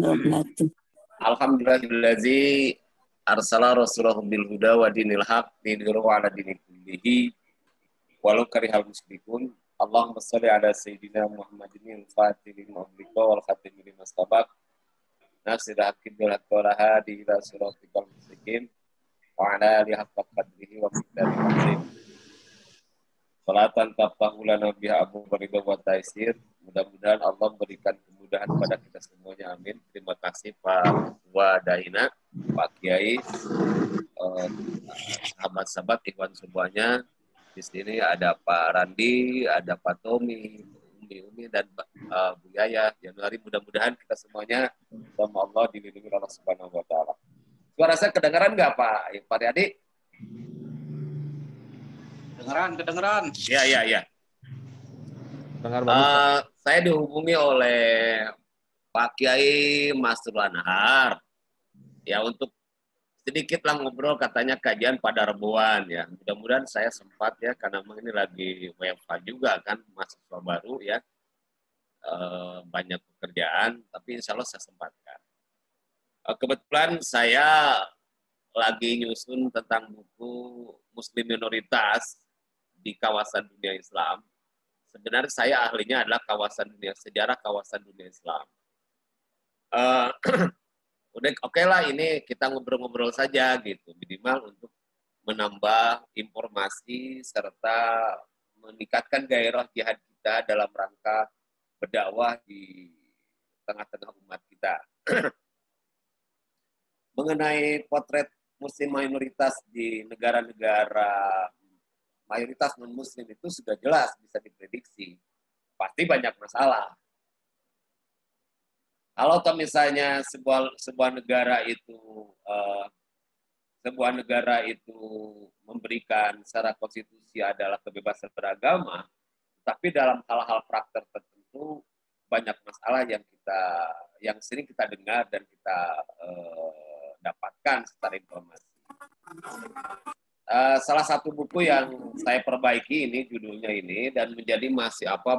wabarakatuh. Alhamdulillahillazi arsala rasulahu bil huda wa dinil haq lidhirahu ala dini kullihi walau karihal musyrikun. Allahumma shalli ala sayyidina Muhammadin al-fatih lima ughliqa wal khatim lima sabaq nasir haqqi bil haqqi wal hadi ila siratikal mustaqim wa ala alihi haqqa qadrihi wa miqdaril azim. Salatan taftahu lana biha abu baridha wa taisir. Mudah-mudahan Allah berikan kemudahan pada kita semuanya, amin. Terima kasih Pak Wadaina, Pak Kiai, sahabat-sahabat ikhwan semuanya. Di sini ada Pak Randi, ada Pak Tommy, Umi dan Bu Yaya. Januari, mudah-mudahan kita semuanya sama Allah dilindungi Allah Subhanahu wa taala. Suara saya kedengaran nggak Pak Riyadi? Kedengeran. Ya. Dengar bagus. Saya dihubungi oleh Pak Kiai Masrul Anhar ya untuk sedikit lah ngobrol, katanya kajian pada Rebuan ya. Mudah-mudahan saya sempat ya, karena memang ini lagi WFH juga kan, mahasiswa baru ya, banyak pekerjaan, tapi insya Allah saya sempatkan. Kebetulan saya lagi nyusun tentang buku Muslim minoritas di kawasan dunia Islam. Sebenarnya saya ahlinya adalah sejarah kawasan dunia Islam. Udah oke lah, ini kita ngobrol-ngobrol saja gitu, minimal untuk menambah informasi serta meningkatkan gairah jihad kita dalam rangka berdakwah di tengah-tengah umat kita. Mengenai potret muslim minoritas di negara-negara mayoritas non-muslim itu sudah jelas bisa diprediksi. Pasti banyak masalah. Kalau misalnya sebuah negara itu memberikan secara konstitusi adalah kebebasan beragama, tapi dalam hal-hal praktek tertentu banyak masalah yang sering kita dengar dan kita dapatkan secara informasi. Salah satu buku yang saya perbaiki ini judulnya ini, dan menjadi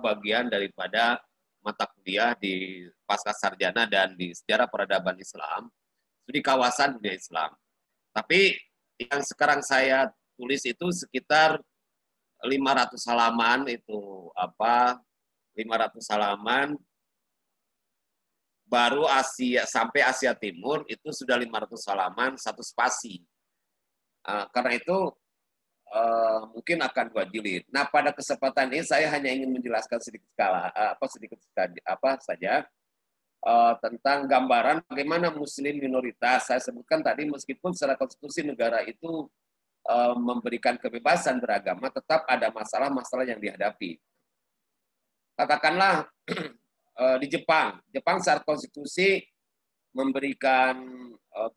bagian daripada mata kuliah di pasca sarjana dan di sejarah peradaban Islam di kawasan dunia Islam. Tapi yang sekarang saya tulis itu sekitar 500 halaman, itu 500 halaman, baru sampai Asia Timur itu sudah 500 halaman, 1 spasi. Karena itu mungkin akan 2 jilid. Nah, pada kesempatan ini saya hanya ingin menjelaskan sedikit saja tentang gambaran bagaimana muslim minoritas. Saya sebutkan tadi, meskipun secara konstitusi negara itu memberikan kebebasan beragama, tetap ada masalah-masalah yang dihadapi. Katakanlah di Jepang secara konstitusi memberikan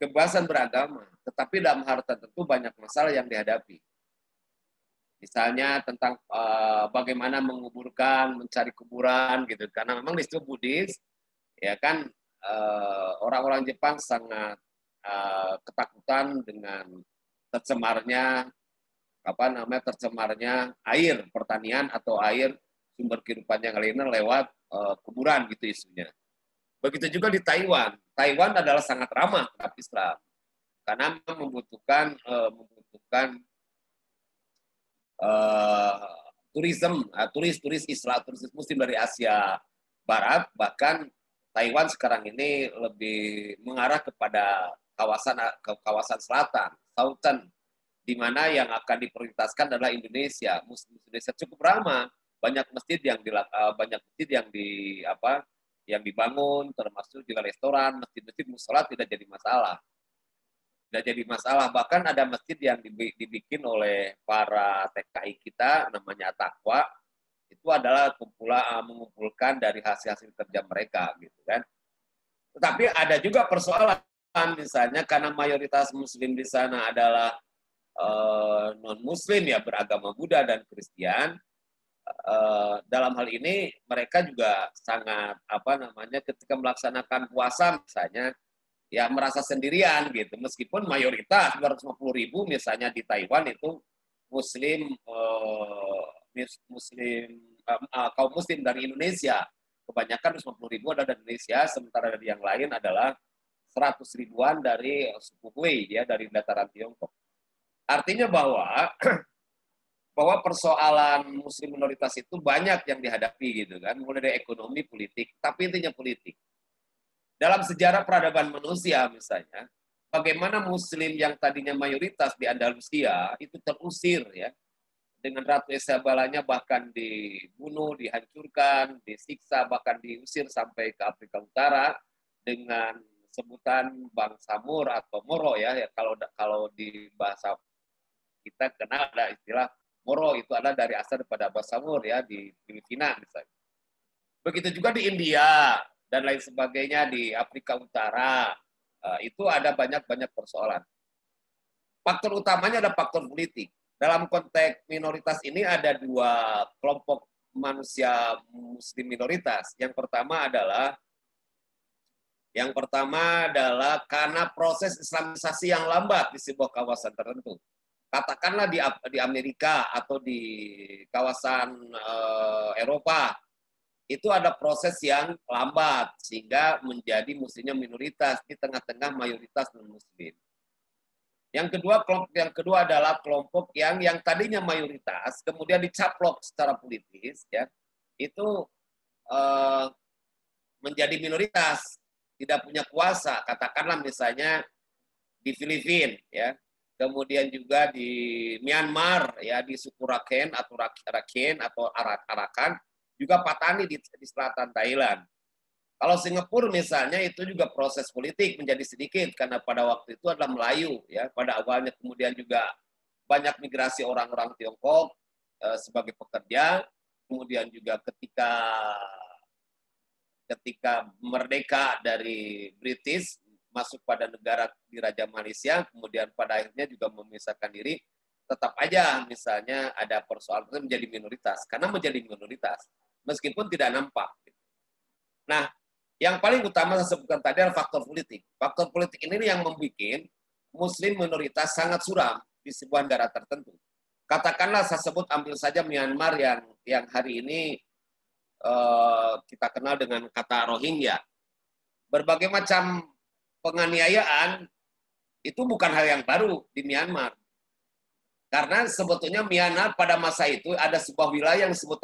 kebebasan beragama, tetapi dalam hal tertentu banyak masalah yang dihadapi. Misalnya tentang bagaimana menguburkan, mencari kuburan gitu, karena memang di situ Buddhis, ya kan, orang-orang Jepang sangat ketakutan dengan tercemarnya air pertanian atau air sumber kehidupan yang lainnya lewat kuburan gitu isunya. Begitu juga di Taiwan. Taiwan adalah sangat ramah terhadap Islam karena membutuhkan turis Islam, turis Muslim dari Asia Barat. Bahkan Taiwan sekarang ini lebih mengarah kepada kawasan selatan, Southern, di mana yang akan diprioritaskan adalah Indonesia. Muslim Indonesia cukup ramah, banyak masjid yang dibangun, termasuk juga restoran, masjid-masjid, mushola tidak jadi masalah. Bahkan ada masjid yang dibikin oleh para TKI kita, namanya Taqwa. Itu adalah mengumpulkan dari hasil-hasil kerja mereka, gitu kan. Tetapi ada juga persoalan, misalnya karena mayoritas muslim di sana adalah non-muslim ya, beragama Buddha dan Kristen. Dalam hal ini mereka juga sangat ketika melaksanakan puasa misalnya ya merasa sendirian gitu, meskipun mayoritas 250.000 misalnya di Taiwan itu kaum muslim dari Indonesia, kebanyakan 50.000 ada dari Indonesia, sementara dari yang lain adalah 100 ribuan dari suku Hui, ya, dari dataran Tiongkok. Artinya bahwa persoalan muslim minoritas itu banyak yang dihadapi gitu kan, mulai dari ekonomi, politik, tapi intinya politik. Dalam sejarah peradaban manusia misalnya, bagaimana muslim yang tadinya mayoritas di Andalusia itu terusir ya, dengan Ratu Isabelanya bahkan dibunuh, dihancurkan, disiksa, bahkan diusir sampai ke Afrika Utara dengan sebutan bangsa Mor atau Moro ya, kalau di bahasa kita kenal ada istilah Moro, itu adalah dari asal daripada bahasa Mor ya, di Filipina misalnya. Begitu juga di India dan lain sebagainya, di Afrika Utara, itu ada banyak persoalan. Faktor utamanya ada faktor politik. Dalam konteks minoritas ini ada dua kelompok manusia muslim minoritas. Yang pertama adalah karena proses islamisasi yang lambat di sebuah kawasan tertentu. Katakanlah di Amerika atau di kawasan Eropa, itu ada proses yang lambat sehingga menjadi muslimnya minoritas di tengah-tengah mayoritas non-muslim. Kelompok yang kedua adalah kelompok yang tadinya mayoritas kemudian dicaplok secara politis ya, itu menjadi minoritas, tidak punya kuasa. Katakanlah misalnya di Filipina ya, kemudian juga di Myanmar ya, di suku Rakhine atau Arakan, juga Patani di selatan Thailand. Kalau Singapura misalnya itu juga proses politik menjadi sedikit karena pada waktu itu adalah Melayu ya pada awalnya, kemudian juga banyak migrasi orang-orang Tiongkok sebagai pekerja, kemudian juga ketika merdeka dari British masuk pada negara di Raja Malaysia, kemudian pada akhirnya juga memisahkan diri, tetap aja misalnya ada persoalan menjadi minoritas, karena menjadi minoritas meskipun tidak nampak. Nah, yang paling utama saya sebutkan tadi adalah faktor politik. Faktor politik ini yang membuat muslim minoritas sangat suram di sebuah negara tertentu. Katakanlah saya sebut, ambil saja Myanmar yang hari ini kita kenal dengan kata Rohingya. Berbagai macam penganiayaan itu bukan hal yang baru di Myanmar. Karena sebetulnya Myanmar pada masa itu ada sebuah wilayah yang disebut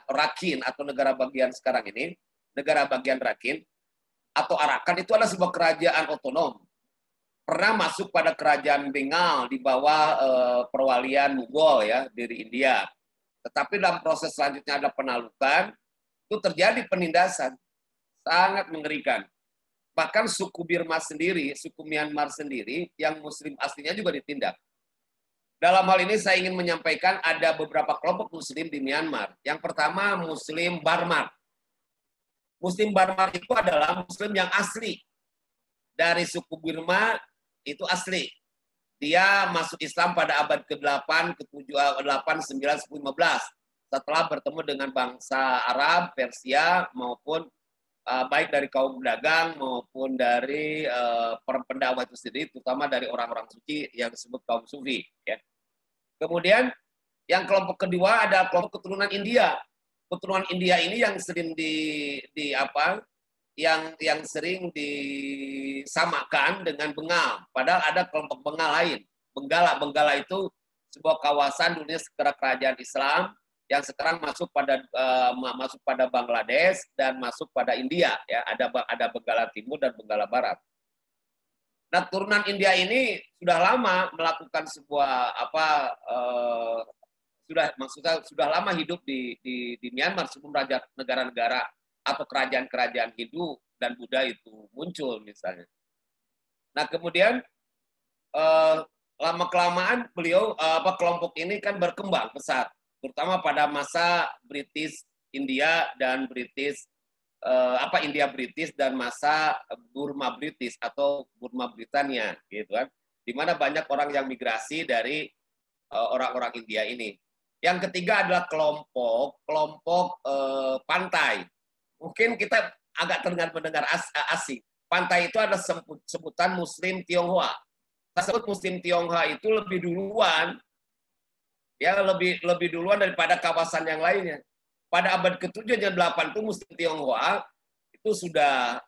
Rakhine atau negara bagian sekarang ini, negara bagian Rakhine atau Arakan, itu adalah sebuah kerajaan otonom. Pernah masuk pada kerajaan Bengal di bawah perwalian Mughal ya dari India. Tetapi dalam proses selanjutnya ada penaklukan, itu terjadi penindasan sangat mengerikan. Bahkan suku Burma sendiri, suku Myanmar sendiri, yang muslim aslinya juga ditindak. Dalam hal ini saya ingin menyampaikan ada beberapa kelompok muslim di Myanmar. Yang pertama muslim Barmat. Muslim Barmat itu adalah muslim yang asli. Dari suku Burma itu asli. Dia masuk Islam pada abad ke-8, ke-7, 8, 9, 10, 15. Setelah bertemu dengan bangsa Arab, Persia, maupun baik dari kaum pedagang maupun dari pendakwah itu sendiri, terutama dari orang-orang suci yang disebut kaum sufi. Ya. Kemudian yang kelompok kedua ada kelompok keturunan India. Keturunan India ini yang sering yang sering disamakan dengan Bengal. Padahal ada kelompok Bengal lain. Benggala itu sebuah kawasan dunia sekarang kerajaan Islam yang sekarang masuk pada Bangladesh dan masuk pada India ya, ada Benggala Timur dan Benggala Barat. Nah, turunan India ini sudah lama melakukan sebuah sudah lama hidup di Myanmar sebelum negara-negara atau kerajaan-kerajaan Hindu dan Buddha itu muncul misalnya. Nah, kemudian lama-kelamaan kelompok ini kan berkembang pesat, terutama pada masa British India dan India British dan masa Burma British atau Burma Britania gitu kan, di mana banyak orang yang migrasi dari orang-orang India ini. Yang ketiga adalah kelompok pantai. Mungkin kita agak mendengar asing. Pantai itu adalah sebutan Muslim Tionghoa. Kita sebut Muslim Tionghoa itu lebih duluan daripada kawasan yang lainnya. pada abad ke-7 dan 8 itu Muslim Tionghoa itu sudah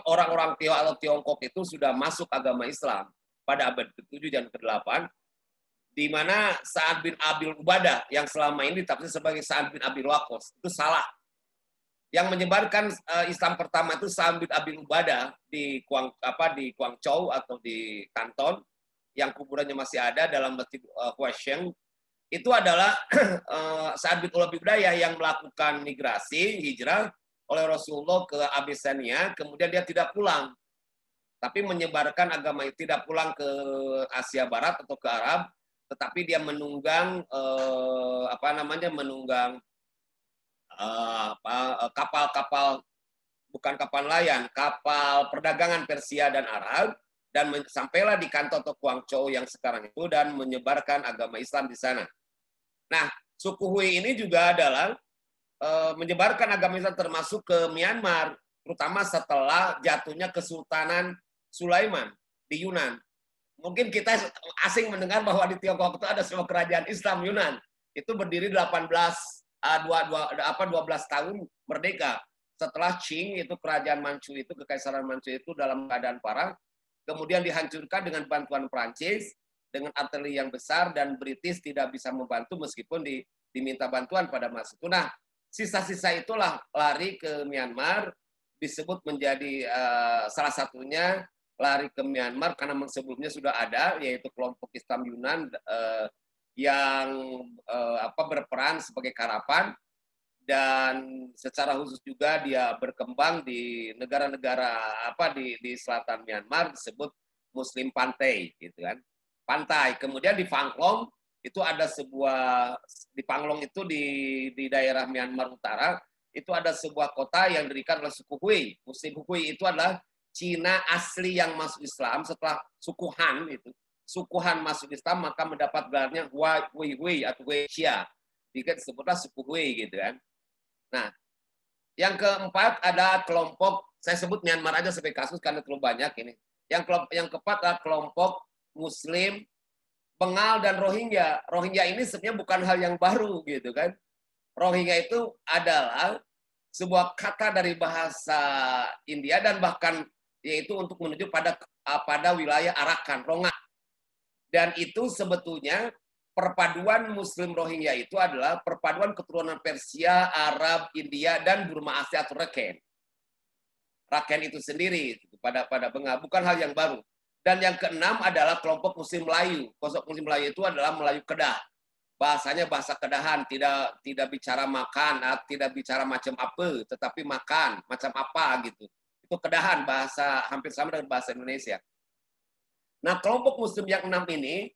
orang-orang Tiongkok itu sudah masuk agama Islam pada abad ke-7 dan ke-8, di mana Sa'ad bin Abil Ubadah yang selama ini ditafsir sebagai Sa'ad bin Abil Waqqas itu salah. Yang menyebarkan Islam pertama itu Sa'ad bin Abil Ubadah di Guangzhou atau di Kanton yang kuburannya masih ada dalam Masjid Huaisheng. Itu adalah Sa'ad bin Abil Ubadah yang melakukan migrasi hijrah oleh Rasulullah ke Abyssinia, kemudian dia tidak pulang, tapi menyebarkan agama itu, tidak pulang ke Asia Barat atau ke Arab, tetapi dia menunggang kapal-kapal, bukan kapal nelayan, kapal perdagangan Persia dan Arab, dan sampailah di Kanton atau Guangzhou yang sekarang itu dan menyebarkan agama Islam di sana. Nah, suku Hui ini juga adalah menyebarkan agama Islam termasuk ke Myanmar, terutama setelah jatuhnya Kesultanan Sulaiman di Yunan. Mungkin kita asing mendengar bahwa di Tiongkok itu ada sebuah kerajaan Islam Yunan. Itu berdiri 12 tahun merdeka. Setelah Qing, itu kerajaan Manchu itu, kekaisaran Manchu itu dalam keadaan parah. Kemudian dihancurkan dengan bantuan Prancis, dengan artileri yang besar, dan British tidak bisa membantu meskipun diminta bantuan pada masa itu. Nah, sisa-sisa itulah lari ke Myanmar, disebut menjadi salah satunya lari ke Myanmar karena sebelumnya sudah ada, yaitu kelompok Islam Yunan yang berperan sebagai karapan, dan secara khusus juga dia berkembang di negara-negara di selatan Myanmar disebut Muslim Pantai, gitu kan, pantai. Kemudian di Fanglong itu ada sebuah, di Panglong itu di daerah Myanmar Utara itu ada sebuah kota yang didirikan oleh suku Hui. Muslim Hui itu adalah Cina asli yang masuk Islam setelah suku Han itu. Suku Han masuk Islam maka mendapat gelarnya Hui atau Hui Xia. Jadi disebutlah suku Hui, gitu kan. Nah, yang keempat ada kelompok, saya sebut Myanmar aja sebagai kasus karena terlalu banyak ini. Yang keempat adalah kelompok Muslim Bengal dan Rohingya. Rohingya ini sebenarnya bukan hal yang baru, gitu kan. Rohingya itu adalah sebuah kata dari bahasa India dan bahkan yaitu untuk menuju pada wilayah Arakan, Rongga. Dan itu sebetulnya perpaduan Muslim Rohingya itu adalah perpaduan keturunan Persia, Arab, India, dan Burma Asia atau Rakhine. Rakhine itu sendiri pada Bengal, bukan hal yang baru. Dan yang keenam adalah kelompok Muslim Melayu. Kelompok Muslim Melayu itu adalah Melayu Kedah. Bahasanya bahasa Kedahan, tidak bicara makan, tidak bicara macam apa, tetapi makan, macam apa gitu. Itu Kedahan, bahasa hampir sama dengan bahasa Indonesia. Nah, kelompok Muslim yang 6 ini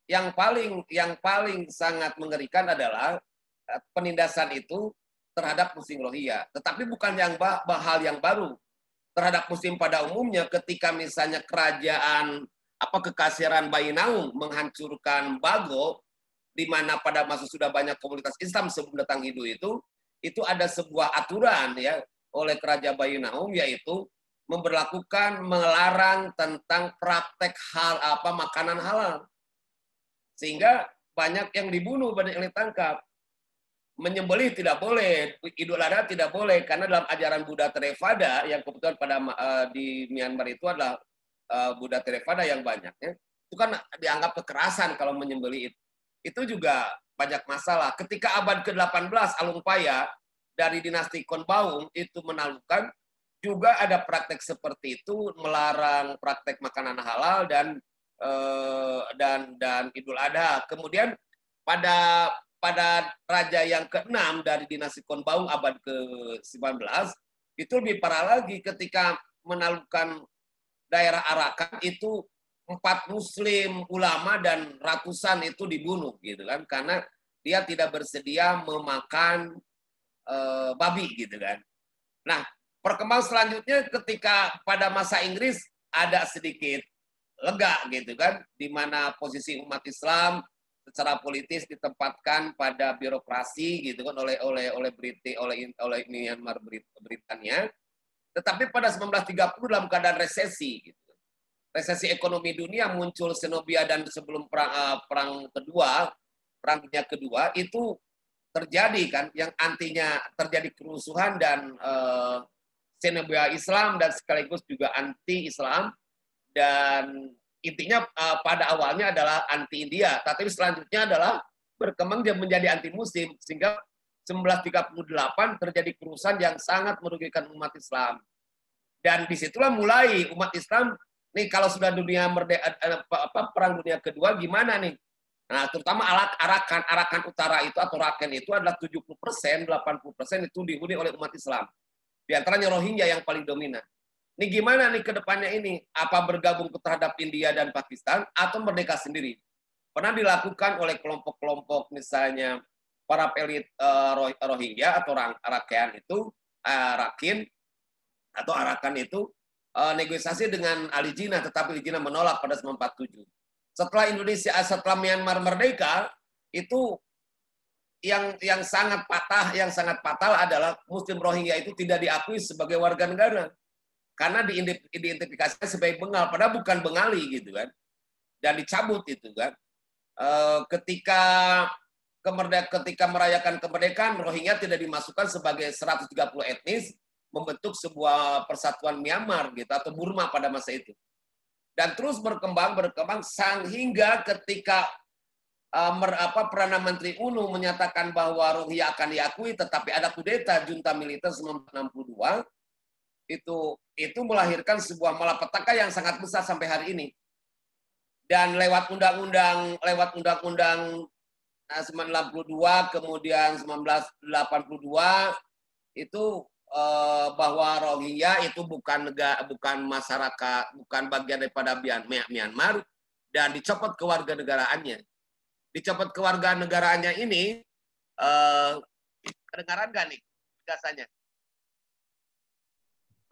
yang paling sangat mengerikan adalah penindasan itu terhadap Muslim Rohingya. Tetapi bukan hal yang baru. Terhadap Muslim pada umumnya, ketika misalnya kerajaan kekaisaran Bainaung menghancurkan Bago, di mana pada masa sudah banyak komunitas Islam sebelum datang Hindu itu ada sebuah aturan ya oleh kerajaan Bainaung, yaitu melarang tentang praktek makanan halal, sehingga banyak yang dibunuh, banyak yang ditangkap. Menyembelih tidak boleh, Idul Adha tidak boleh, karena dalam ajaran Buddha Theravada yang kebetulan di Myanmar itu adalah Buddha Theravada yang banyaknya, itu kan dianggap kekerasan kalau menyembelih itu. Itu juga banyak masalah. Ketika abad ke-18 Alungpaya dari dinasti Konbaung itu menaklukkan, juga ada praktek seperti itu, melarang praktek makanan halal dan Idul Adha. Kemudian pada raja yang ke-6 dari dinasti Konbaung abad ke-19 itu lebih parah lagi, ketika menaklukkan daerah Arakan itu 4 Muslim ulama dan ratusan itu dibunuh, gitu kan, karena dia tidak bersedia memakan babi, gitu kan. Nah, perkembangan selanjutnya ketika pada masa Inggris ada sedikit lega, gitu kan, di mana posisi umat Islam secara politis ditempatkan pada birokrasi, gitu kan, oleh Myanmar Britania. Tetapi pada 1930 dalam keadaan resesi, gitu. Resesi ekonomi dunia muncul xenofobia, dan sebelum perang dunia kedua itu terjadi kan, yang antinya terjadi kerusuhan dan xenofobia Islam dan sekaligus juga anti-Islam, dan intinya pada awalnya adalah anti India, tapi selanjutnya adalah berkembang dia menjadi anti Muslim sehingga 1938 terjadi kerusuhan yang sangat merugikan umat Islam. Dan disitulah mulai umat Islam nih, kalau sudah dunia merdeka, perang dunia kedua gimana nih? Nah, terutama Arakan Utara itu atau Rakhine itu adalah 70%, 80% itu dihuni oleh umat Islam. Di antaranya Rohingya yang paling dominan. Ini gimana nih ke depannya ini? Apa bergabung terhadap India dan Pakistan atau merdeka sendiri? Pernah dilakukan oleh kelompok-kelompok misalnya para elit Rohingya atau Rakhine itu, Rakhine atau Arakan itu negosiasi dengan Ali Jinnah, tetapi Ali Jinnah menolak pada 1947. Setelah Myanmar merdeka, itu yang sangat fatal adalah Muslim Rohingya itu tidak diakui sebagai warga negara karena diidentifikasikan sebagai Bengal, padahal bukan Bengali gitu kan, dan dicabut itu kan. Ketika merayakan kemerdekaan, Rohingya tidak dimasukkan sebagai 130 etnis membentuk sebuah persatuan Myanmar gitu atau Burma pada masa itu. Dan terus berkembang hingga ketika Perdana Menteri UNU menyatakan bahwa Rohingya akan diakui, tetapi ada kudeta junta militer 1962, itu melahirkan sebuah malapetaka yang sangat besar sampai hari ini. Dan lewat undang-undang 1962 kemudian 1982 itu bahwa Rohingya itu bukan masyarakat, bukan bagian daripada Myanmar, dan dicopot kewarganegaraannya. Dicopot kewarganegaraannya ini, kedengaran nggak nih biasanya?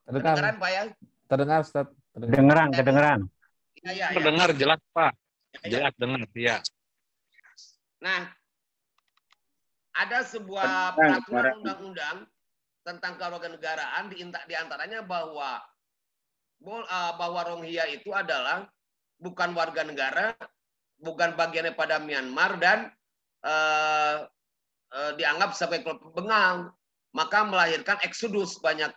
Kedengaran Pak ya? Terdengar, Ustaz. Kedengeran. Ya. Terdengar jelas Pak. Ya. Jelas dengar, ya. Nah, ada sebuah peraturan undang-undang tentang kewarganegaraan di antaranya bahwa Rohingya itu adalah bukan warga negara, bukan bagian daripada Myanmar, dan dianggap sebagai kelompok Bengal. Maka melahirkan eksodus banyak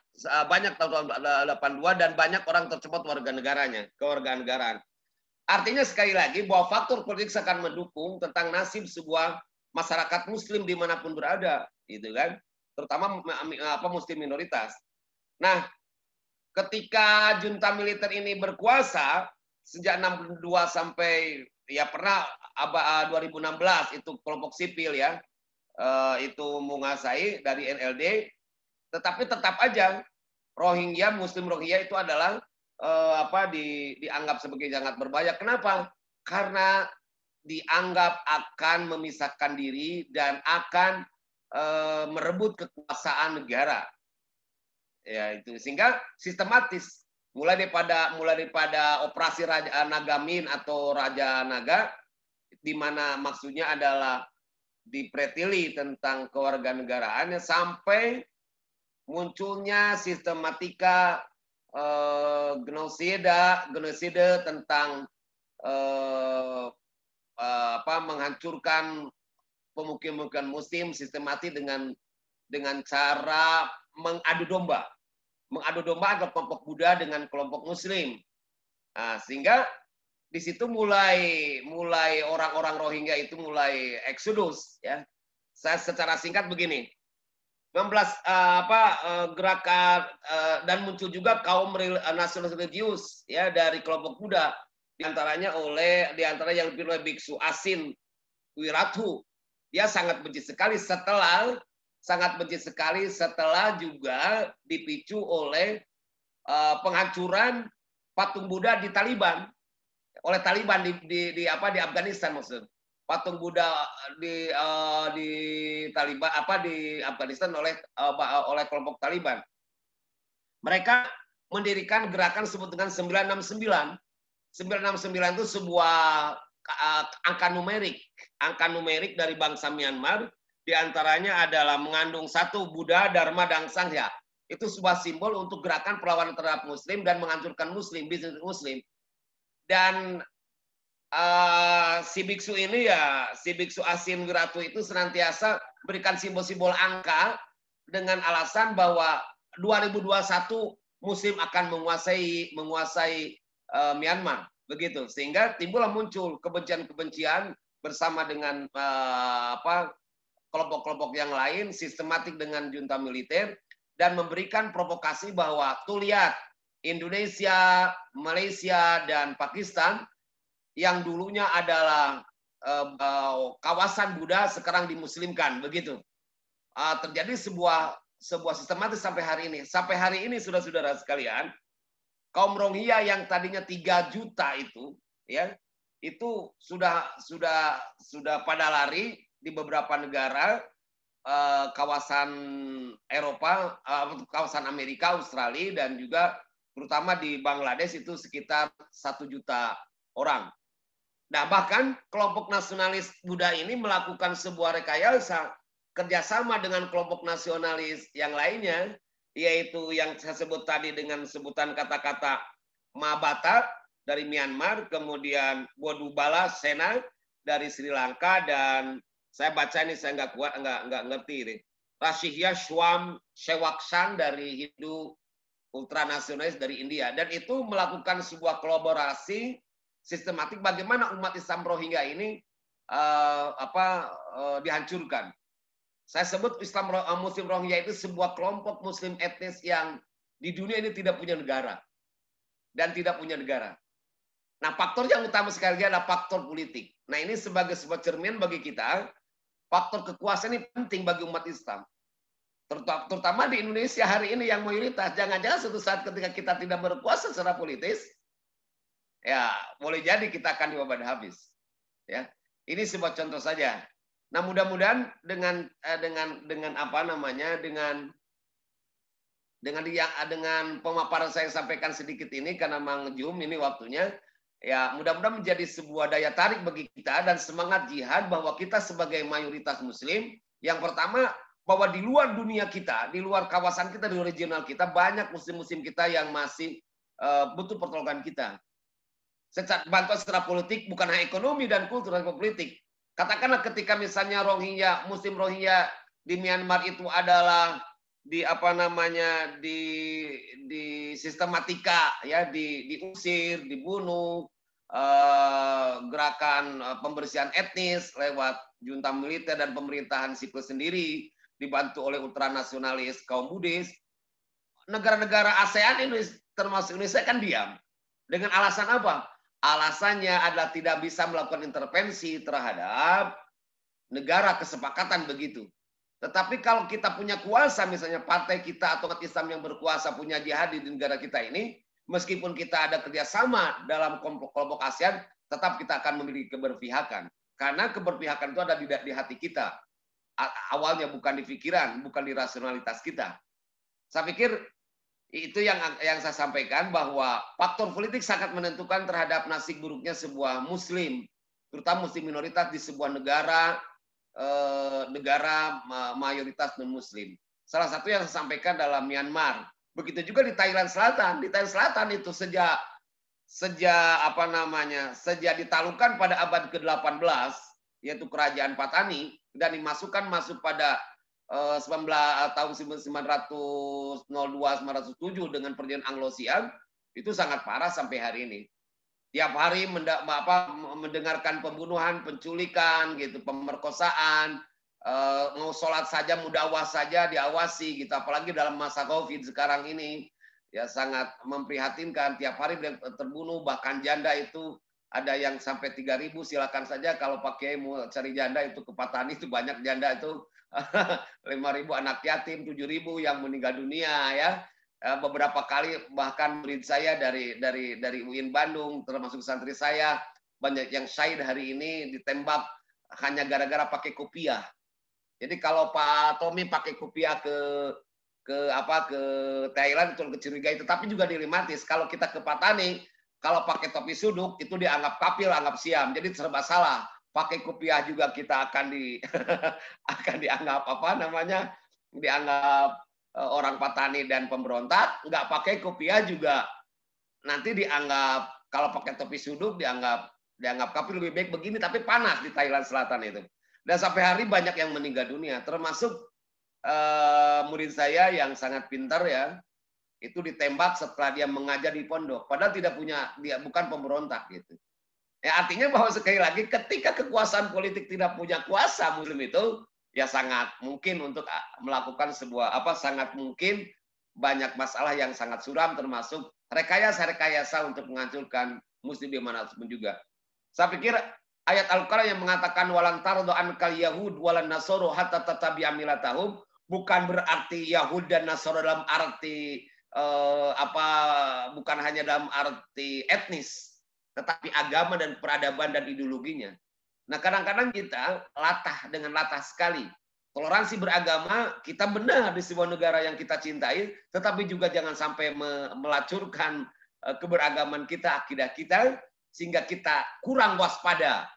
tahun 82 dan banyak orang tercopot kewarganegaraan. Artinya sekali lagi bahwa faktor politik akan mendukung tentang nasib sebuah masyarakat Muslim dimanapun berada, gitu kan? Terutama Muslim minoritas. Nah, ketika junta militer ini berkuasa sejak 62 sampai ya pernah 2016 itu kelompok sipil ya, itu menguasai dari NLD, tetapi tetap aja Muslim Rohingya itu adalah dianggap sebagai sangat berbahaya. Kenapa? Karena dianggap akan memisahkan diri dan akan merebut kekuasaan negara. Ya, itu sehingga sistematis mulai daripada operasi Raja Nagamin atau Raja Naga, di mana maksudnya adalah dipretili tentang kewarganegaraannya, sampai munculnya sistematika genosida tentang menghancurkan pemukiman Muslim sistematis dengan cara mengadu domba antara kelompok Buddha dengan kelompok Muslim. Nah, sehingga di situ mulai orang-orang Rohingya itu mulai eksodus ya. Saya secara singkat begini. Gerakan dan muncul juga kaum nasionalis religius ya dari kelompok Buddha, di antara yang dipimpin oleh Biksu Asin Wirathu. Dia sangat benci sekali setelah juga dipicu oleh penghancuran patung Buddha di Taliban, oleh Taliban di Afghanistan maksud. Patung Buddha di Taliban di Afghanistan oleh kelompok Taliban. Mereka mendirikan gerakan disebut dengan 969. 969 itu sebuah angka numerik dari bangsa Myanmar, di antaranya adalah mengandung satu Buddha, Dharma, dan Sangha. Itu sebuah simbol untuk gerakan perlawanan terhadap Muslim dan menghancurkan Muslim, bisnis Muslim. Dan si biksu Asin Wirathu itu senantiasa berikan simbol-simbol angka dengan alasan bahwa 2021 Muslim akan menguasai Myanmar, begitu. Sehingga timbullah muncul kebencian-kebencian bersama dengan kelompok-kelompok yang lain, sistematik dengan junta militer, dan memberikan provokasi bahwa tuh lihat Indonesia, Malaysia, dan Pakistan yang dulunya adalah kawasan Buddha sekarang dimuslimkan, begitu. Terjadi sebuah sistematis sampai hari ini. Sampai hari ini, saudara-saudara sekalian, kaum Rohingya yang tadinya 3 juta itu, ya, itu sudah pada lari di beberapa negara, kawasan Eropa, kawasan Amerika, Australia, dan juga terutama di Bangladesh itu sekitar 1 juta orang. Nah, bahkan kelompok nasionalis Buddha ini melakukan sebuah rekayasa kerjasama dengan kelompok nasionalis yang lainnya, yaitu yang saya sebut tadi dengan sebutan kata-kata Mabata dari Myanmar, kemudian Bodubala Sena dari Sri Lanka, dan saya baca ini saya nggak kuat, nggak ngerti ini. Rashihya Swam Sewaksan dari Hindu ultranasionalis dari India, dan itu melakukan sebuah kolaborasi sistematik bagaimana umat Islam Rohingya ini dihancurkan. Saya sebut Muslim Rohingya itu sebuah kelompok Muslim etnis yang di dunia ini tidak punya negara dan tidak punya negara. Nah, faktor yang utama sekali adalah faktor politik. Nah, ini sebagai sebuah cermin bagi kita, faktor kekuasaan ini penting bagi umat Islam. Terutama di Indonesia hari ini yang mayoritas. Jangan-jangan suatu saat ketika kita tidak berkuasa secara politis, ya boleh jadi kita akan dibabat habis. Ya, ini sebuah contoh saja. Nah, mudah-mudahan dengan pemaparan saya sampaikan sedikit ini, karena Mang Jum ini waktunya, ya mudah-mudahan menjadi sebuah daya tarik bagi kita dan semangat jihad bahwa kita sebagai mayoritas Muslim, yang pertama bahwa di luar dunia kita, di luar kawasan kita, di luar regional kita, banyak Muslim-Muslim kita yang masih butuh pertolongan kita. Bantuan secara politik, bukan hanya ekonomi dan kultur dan politik. Katakanlah ketika misalnya Muslim Rohingya di Myanmar itu adalah di sistematika, ya, diusir, dibunuh, gerakan pembersihan etnis lewat junta militer dan pemerintahan sipil sendiri dibantu oleh ultranasionalis kaum Buddhis. Negara-negara ASEAN ini termasuk Indonesia kan diam. Dengan alasan apa? Alasannya adalah tidak bisa melakukan intervensi terhadap negara kesepakatan begitu. Tetapi kalau kita punya kuasa, misalnya partai kita atau umat Islam yang berkuasa punya jihad di negara kita ini, meskipun kita ada kerjasama dalam kelompok ASEAN, tetap kita akan memiliki keberpihakan. Karena keberpihakan itu ada di hati kita. Awalnya bukan di pikiran, bukan di rasionalitas kita. Saya pikir itu yang saya sampaikan, bahwa faktor politik sangat menentukan terhadap nasib buruknya sebuah Muslim, terutama Muslim minoritas di sebuah negara mayoritas non-Muslim. Salah satu yang saya sampaikan dalam Myanmar. Begitu juga di Thailand Selatan. Di Thailand Selatan itu sejak ditaklukkan pada abad ke-18, yaitu kerajaan Patani, dan masuk pada tahun 1902-1907 dengan perjanjian Anglo-Siam, itu sangat parah sampai hari ini. Tiap hari mendengarkan pembunuhan, penculikan, gitu, pemerkosaan, mau sholat saja, mudawah saja diawasi, gitu. Apalagi dalam masa COVID sekarang ini, ya sangat memprihatinkan. Tiap hari terbunuh, bahkan janda itu ada yang sampai 3.000. Silakan saja kalau pakai mau cari janda itu ke Patani, itu banyak janda itu. 5.000 anak yatim, 7.000 yang meninggal dunia, ya. Beberapa kali bahkan murid saya dari UIN Bandung, termasuk santri saya, banyak yang syahid hari ini ditembak hanya gara-gara pakai kopiah. Jadi kalau Pak Tommy pakai kopiah ke Thailand itu kecurigai, tetapi juga dilematis. Kalau kita ke Patani, kalau pakai topi suduk itu dianggap kafir, anggap siam. Jadi serba salah. Pakai kopiah juga kita akan dianggap dianggap orang Patani dan pemberontak. Nggak pakai kopiah juga nanti dianggap, kalau pakai topi suduk dianggap kafir. Lebih baik begini, tapi panas di Thailand Selatan itu. Dan sampai hari banyak yang meninggal dunia, termasuk murid saya yang sangat pintar ya, itu ditembak setelah dia mengajar di pondok. Padahal dia bukan pemberontak gitu. Ya, artinya bahwa sekali lagi ketika kekuasaan politik tidak punya kuasa Muslim itu, ya sangat mungkin untuk melakukan sangat mungkin banyak masalah yang sangat suram, termasuk rekayasa untuk menghancurkan Muslim di mana pun juga. Saya pikir ayat Al-Quran yang mengatakan walan tardo ankal yahud walan nasoro hatta tatabi'a millatahum bukan berarti Yahud dan Nasara dalam arti bukan hanya dalam arti etnis, tetapi agama dan peradaban dan ideologinya. Nah, kadang-kadang kita latah sekali. Toleransi beragama, kita benar di sebuah negara yang kita cintai, tetapi juga jangan sampai melacurkan keberagaman kita, akidah kita, sehingga kita kurang waspada.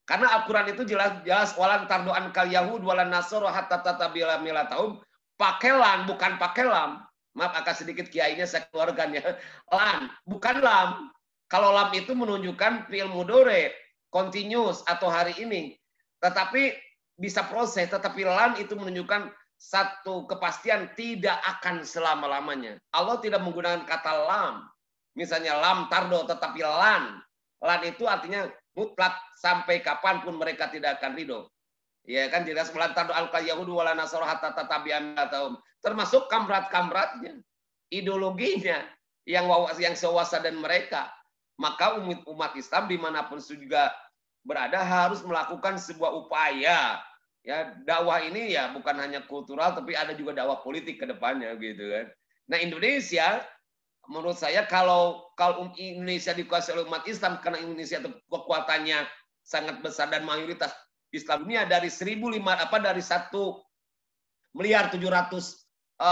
Karena Al-Quran itu jelas walan tardoan kal Yahud walan Nasara hatta tatabi'a millatahum, pakai lan bukan pakai lam. Maaf agak sedikit kiainya saya keluarkan ya. Lan, bukan lam. Kalau lam itu menunjukkan fi'il mudhari, continuous atau hari ini. Tetapi bisa proses, tetapi lan itu menunjukkan satu kepastian tidak akan selama-lamanya. Allah tidak menggunakan kata lam. Misalnya lam tardo tetapi lan. Lan itu artinya mutlak sampai kapanpun mereka tidak akan ridho. Ya kan jelas walan tardo al yahudu walan nasara hatta tatabi'a millatahum. Termasuk kamrat-kamratnya, ideologinya yang sewasa dan mereka. Maka umat Islam dimanapun juga berada harus melakukan sebuah upaya. Ya, dakwah ini ya bukan hanya kultural, tapi ada juga dakwah politik ke depannya gitu kan. Nah, Indonesia menurut saya kalau Indonesia dikuasai oleh umat Islam, karena Indonesia itu kekuatannya sangat besar dan mayoritas Islam dunia dari 1 miliar 700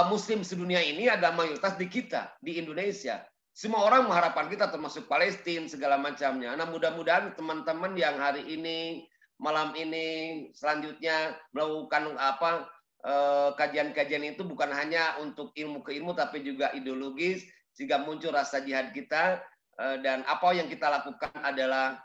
Muslim sedunia ini ada mayoritas di kita di Indonesia. Semua orang mengharapkan kita, termasuk Palestina segala macamnya. Nah, mudah-mudahan teman-teman yang hari ini malam ini selanjutnya melakukan kajian-kajian itu bukan hanya untuk ilmu ke ilmu, tapi juga ideologis, sehingga muncul rasa jihad kita, dan apa yang kita lakukan adalah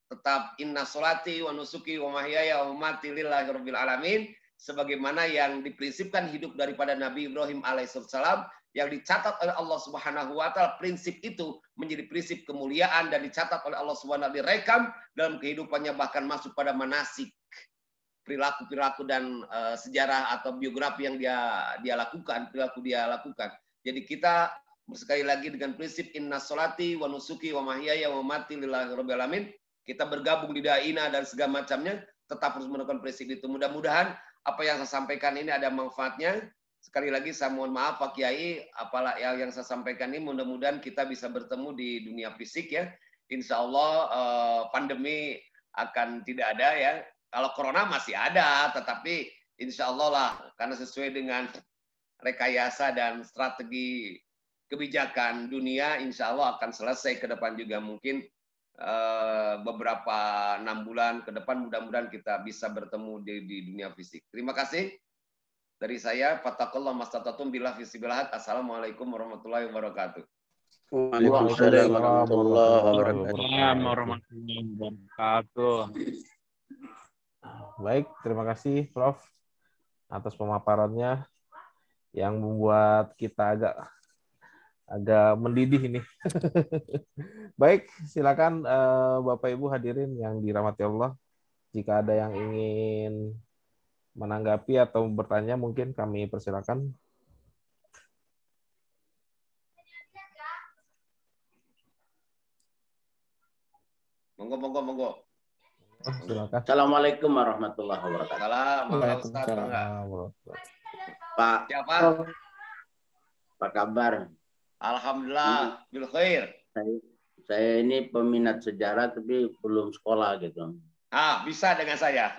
tetap inna sholati wa nusuki wa mahyaya wa mamati lillahi rabbil alamin, sebagaimana yang diprinsipkan hidup daripada Nabi Ibrahim alaihissalam, yang dicatat oleh Allah Subhanahu wa taala. Prinsip itu menjadi prinsip kemuliaan dan dicatat oleh Allah Subhanahu wa taala, direkam dalam kehidupannya, bahkan masuk pada manasik, perilaku dan sejarah atau biografi yang dia lakukan, perilaku dia lakukan. Jadi kita sekali lagi dengan prinsip inna sholati wa nusuki wa mahyaya wa mamati lillahi rabbil alamin, kita bergabung di Daina dan segala macamnya, tetap harus melakukan prinsip itu. Mudah-mudahan apa yang saya sampaikan ini ada manfaatnya. Sekali lagi saya mohon maaf Pak Kiai, apalah yang saya sampaikan ini mudah-mudahan kita bisa bertemu di dunia fisik ya. Insya Allah pandemi akan tidak ada ya. Kalau corona masih ada, tetapi insya Allah lah, karena sesuai dengan rekayasa dan strategi kebijakan dunia, insya Allah akan selesai ke depan juga, mungkin beberapa 6 bulan ke depan mudah-mudahan kita bisa bertemu di dunia fisik. Terima kasih. Dari saya, fattakullah mastatatum billah visibillah. Assalamualaikum warahmatullahi wabarakatuh. Waalaikumsalam warahmatullahi wabarakatuh. Baik, terima kasih Prof atas pemaparannya yang membuat kita agak mendidih ini. Baik, silakan Bapak Ibu hadirin yang dirahmati Allah. Jika ada yang ingin menanggapi atau bertanya, mungkin kami persilakan. Monggo. Silakan. Assalamualaikum warahmatullahi wabarakatuh. Waalaikumsalam. Pak, siapa? apa kabar? Alhamdulillah, bil khair. Saya ini peminat sejarah tapi belum sekolah gitu. Bisa dengan saya.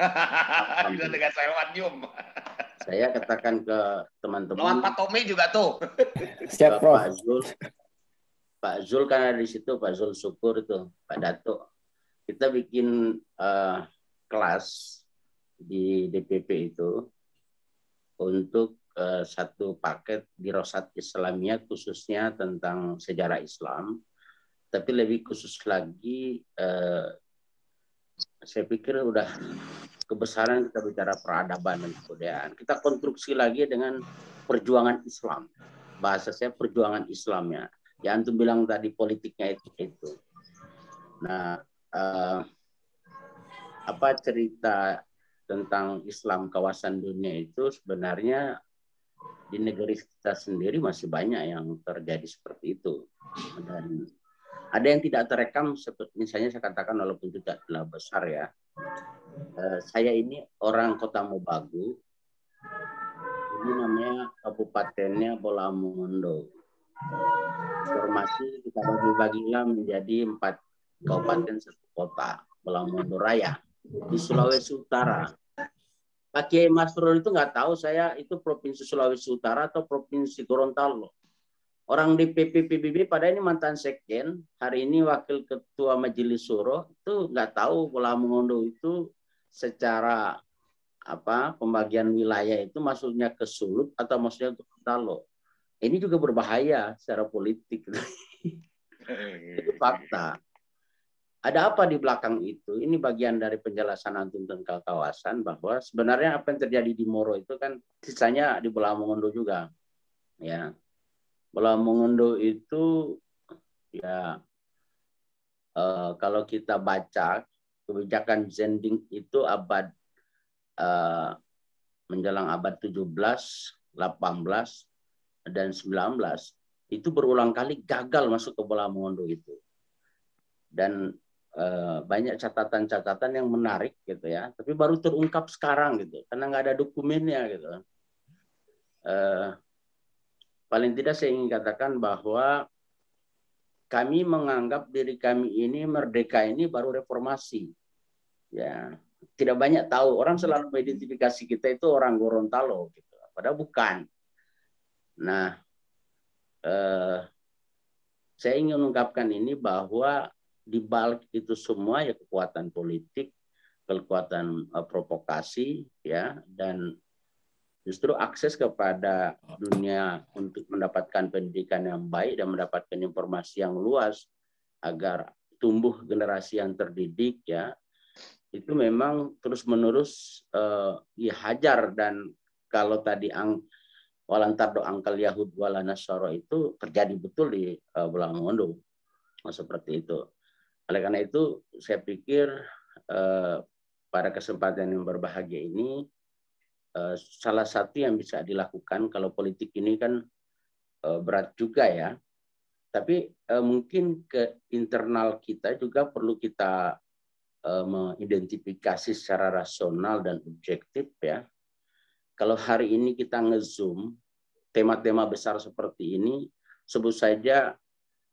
Bisa dengan saya lewat Zoom. Saya katakan ke teman-teman. Lewat Pak Tommy juga tuh. Siap, Prof. Pak Zul kan ada di situ, Pak Zul Syukur itu, Pak Dato. Kita bikin kelas di DPP itu untuk satu paket di Rosat Islamiyah khususnya tentang sejarah Islam. Tapi lebih khusus lagi, saya pikir udah kebesaran, kita bicara peradaban dan kebudayaan. Kita konstruksi lagi dengan perjuangan Islam. Bahasa saya perjuangan Islamnya. Ya antum bilang tadi politiknya itu. Nah, apa cerita tentang Islam kawasan dunia itu sebenarnya di negeri kita sendiri masih banyak yang terjadi seperti itu. Dan ada yang tidak terekam, seperti misalnya saya katakan walaupun tidaklah besar ya. Saya ini orang Kota Mobagu. Ini namanya kabupatennya Bolamongondo. Informasi kita bagi-bagilah menjadi 4 kabupaten 1 kota, Bolamongondo Raya di Sulawesi Utara. Pak Kiai Masrur itu nggak tahu saya itu provinsi Sulawesi Utara atau provinsi Gorontalo. Orang DPP PBB pada ini mantan sekjen, hari ini wakil ketua Majelis Suro, itu nggak tahu Bolamongondo itu secara apa pembagian wilayah itu maksudnya ke Sulut atau maksudnya ke Gorontalo. Ini juga berbahaya secara politik. Itu fakta. Ada apa di belakang itu? Ini bagian dari penjelasan antum tentang kawasan bahwa sebenarnya apa yang terjadi di Moro itu kan sisanya di Bolamongondo juga. Ya. Bolamongondo itu ya kalau kita baca kebijakan Zending itu abad menjelang abad 17, 18 dan 19 itu berulang kali gagal masuk ke Bolamongondo itu. Dan banyak catatan-catatan yang menarik gitu ya, tapi baru terungkap sekarang gitu, karena nggak ada dokumennya gitu. Paling tidak saya ingin katakan bahwa kami menganggap diri kami ini merdeka ini baru reformasi. Ya, tidak banyak tahu, orang selalu mengidentifikasi kita itu orang Gorontalo gitu, padahal bukan. Nah, saya ingin mengungkapkan ini bahwa di balik itu semua ya kekuatan politik, kekuatan provokasi ya, dan justru akses kepada dunia untuk mendapatkan pendidikan yang baik dan mendapatkan informasi yang luas agar tumbuh generasi yang terdidik ya, itu memang terus-menerus dihajar. Dan kalau tadi walantardo angkal Yahud wala Nasara itu terjadi betul di Bolamongondo seperti itu. Oleh karena itu, saya pikir pada kesempatan yang berbahagia ini, salah satu yang bisa dilakukan, kalau politik ini kan berat juga ya, tapi mungkin ke internal kita juga perlu kita mengidentifikasi secara rasional dan objektif ya. Kalau hari ini kita nge-zoom tema-tema besar seperti ini, sebut saja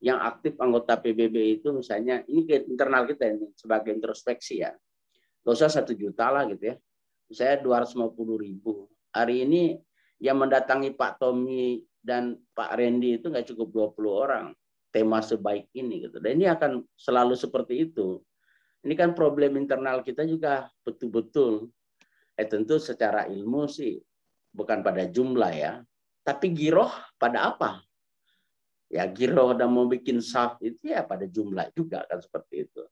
yang aktif anggota PBB itu misalnya, ini ke internal kita ini sebagai introspeksi ya. Nggak usah 1 juta lah gitu ya. Saya 250.000. Hari ini yang mendatangi Pak Tommy dan Pak Randy itu nggak cukup 20 orang. Tema sebaik ini gitu. Dan ini akan selalu seperti itu. Ini kan problem internal kita juga betul-betul. Tentu secara ilmu sih bukan pada jumlah ya. Tapi giroh pada apa? Ya giroh dan mau bikin saf itu ya pada jumlah juga kan seperti itu.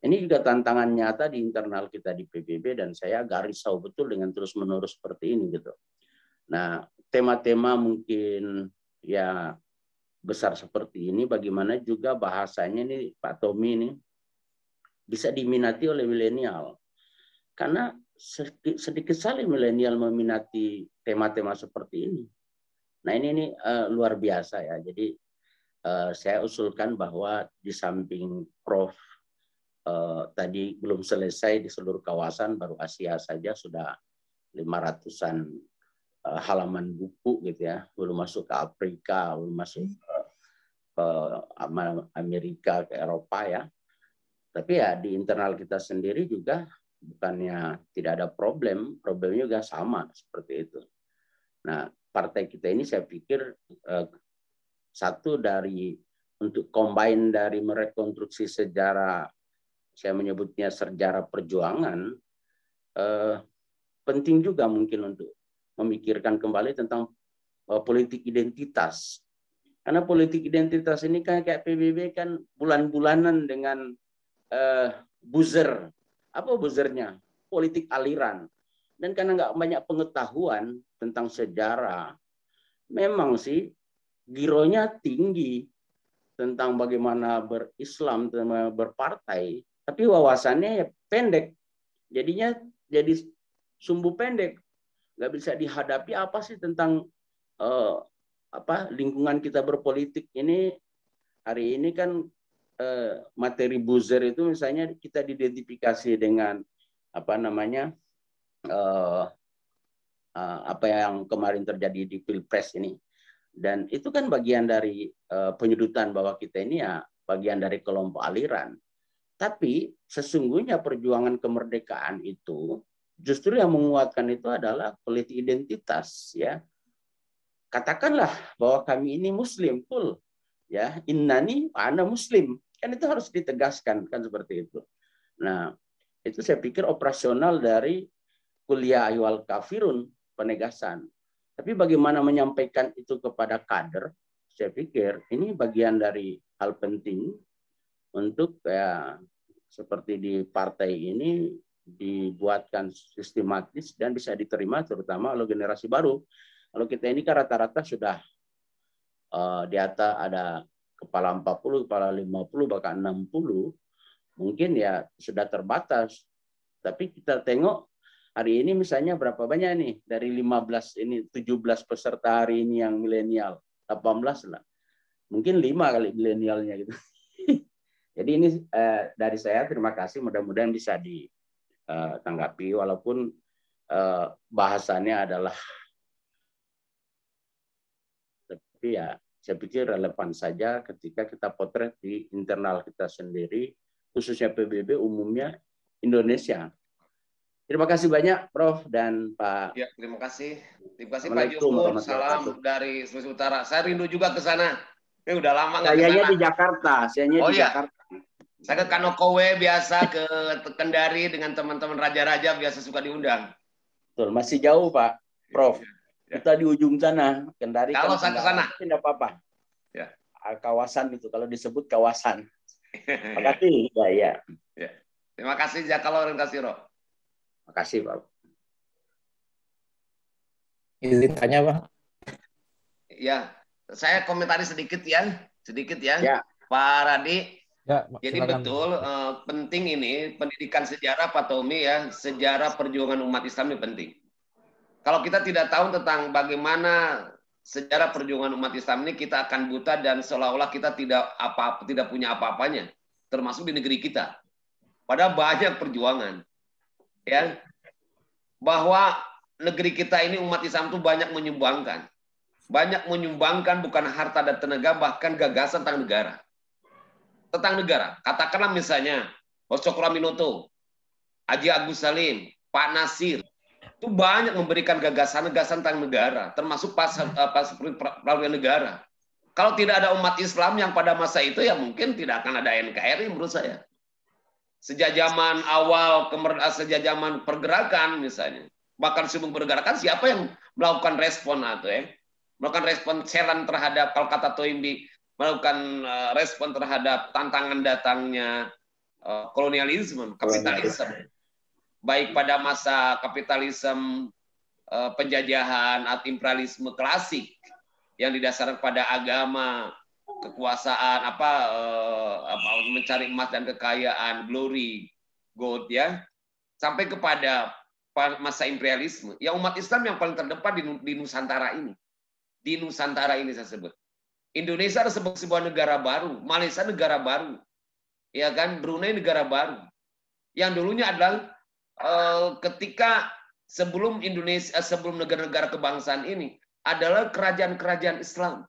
Ini juga tantangan nyata di internal kita di PBB dan saya agak risau betul dengan terus-menerus seperti ini gitu. Nah, tema-tema mungkin ya besar seperti ini bagaimana juga bahasanya nih Pak Tommy ini bisa diminati oleh milenial. Karena sedikit sekali milenial meminati tema-tema seperti ini. Nah, ini luar biasa ya. Jadi saya usulkan bahwa di samping Prof tadi belum selesai di seluruh kawasan, baru Asia saja sudah 500-an halaman buku gitu ya, belum masuk ke Afrika, belum masuk ke Amerika, ke Eropa ya. Tapi ya di internal kita sendiri juga bukannya tidak ada problemnya juga sama seperti itu. Nah, partai kita ini saya pikir satu dari untuk combine dari merekonstruksi sejarah, saya menyebutnya sejarah perjuangan, penting juga mungkin untuk memikirkan kembali tentang politik identitas. Karena politik identitas ini kan kayak PBB kan bulan-bulanan dengan buzzer. Apa buzzernya? politik aliran. Dan karena nggak banyak pengetahuan tentang sejarah, memang sih gironya tinggi tentang bagaimana berislam, tentang berpartai, tapi wawasannya ya pendek. Jadinya jadi sumbu pendek, nggak bisa dihadapi apa sih tentang lingkungan kita berpolitik ini. Hari ini kan materi buzzer itu misalnya kita diidentifikasi dengan apa yang kemarin terjadi di Pilpres ini, dan itu kan bagian dari penyebutan bahwa kita ini ya bagian dari kelompok aliran. Tapi sesungguhnya perjuangan kemerdekaan itu justru yang menguatkan itu adalah politik identitas, ya. Katakanlah bahwa kami ini Muslim, full, ya, innani ana Muslim, kan itu harus ditegaskan, kan seperti itu. Nah, itu saya pikir operasional dari kuliah ayyuhal kafirun, penegasan. Tapi bagaimana menyampaikan itu kepada kader, saya pikir ini bagian dari hal penting untuk ya seperti di partai ini dibuatkan sistematis dan bisa diterima terutama oleh generasi baru. Kalau kita ini kan rata-rata sudah di atas ada kepala 40, kepala 50, bahkan 60, mungkin ya sudah terbatas. Tapi kita tengok hari ini misalnya berapa banyak nih dari 15 ini 17 peserta hari ini yang milenial, 18 lah. Mungkin 5 kali milenialnya gitu. Jadi ini dari saya terima kasih, mudah-mudahan bisa ditanggapi walaupun bahasannya adalah, tapi ya saya pikir relevan saja ketika kita potret di internal kita sendiri, khususnya PBB umumnya Indonesia. Terima kasih banyak Prof dan Pak. Ya, terima kasih. Terima kasih Pak Joko. Salam dari Sulawesi Utara. Saya rindu juga ke sana. Ini udah lama nggak ke sana. Sayanya di Jakarta. Jakarta. Saya ke Kanokowe biasa, ke Kendari dengan teman-teman raja-raja biasa suka diundang. Betul, masih jauh Pak Prof. Ya. Kita di ujung sana, Kendari. Kalau saya ke sana. Tidak apa-apa. Ya. Kawasan itu, kalau disebut kawasan. Terima kasih. Ya. Terima kasih Jakalo dan Kasiro. Terima kasih Pak. Izin tanya Pak. Ya, saya komentari sedikit ya. Ya. Pak Radi. Ya, jadi betul penting ini pendidikan sejarah Pak Tommy ya, sejarah perjuangan umat Islam ini penting. Kalau kita tidak tahu tentang bagaimana sejarah perjuangan umat Islam ini, kita akan buta dan seolah-olah kita tidak punya apa-apanya, termasuk di negeri kita. Padahal banyak perjuangan, ya, bahwa negeri kita ini umat Islam itu banyak menyumbangkan bukan harta dan tenaga, bahkan gagasan tentang negara. Katakanlah misalnya Cokro Aminoto, Haji Agus Salim, Pak Nasir, itu banyak memberikan gagasan-gagasan tentang negara, termasuk pas peralihan negara. Kalau tidak ada umat Islam yang pada masa itu, ya mungkin tidak akan ada NKRI menurut saya. Sejak zaman awal, sejak zaman pergerakan misalnya, bahkan sebelum pergerakan, siapa yang melakukan respon melakukan respon challenge terhadap, kalau kata Toimbi, melakukan respon terhadap tantangan datangnya kolonialisme, kapitalisme. Baik pada masa kapitalisme penjajahan atau imperialisme klasik yang didasarkan pada agama, kekuasaan, mencari emas dan kekayaan, glory, gold, ya, sampai kepada masa imperialisme. Ya, umat Islam yang paling terdepan di Nusantara ini. Di Nusantara ini saya sebut. Indonesia adalah sebuah negara baru, Malaysia negara baru, ya kan, Brunei negara baru. Yang dulunya adalah ketika sebelum Indonesia, sebelum negara-negara kebangsaan ini adalah kerajaan-kerajaan Islam.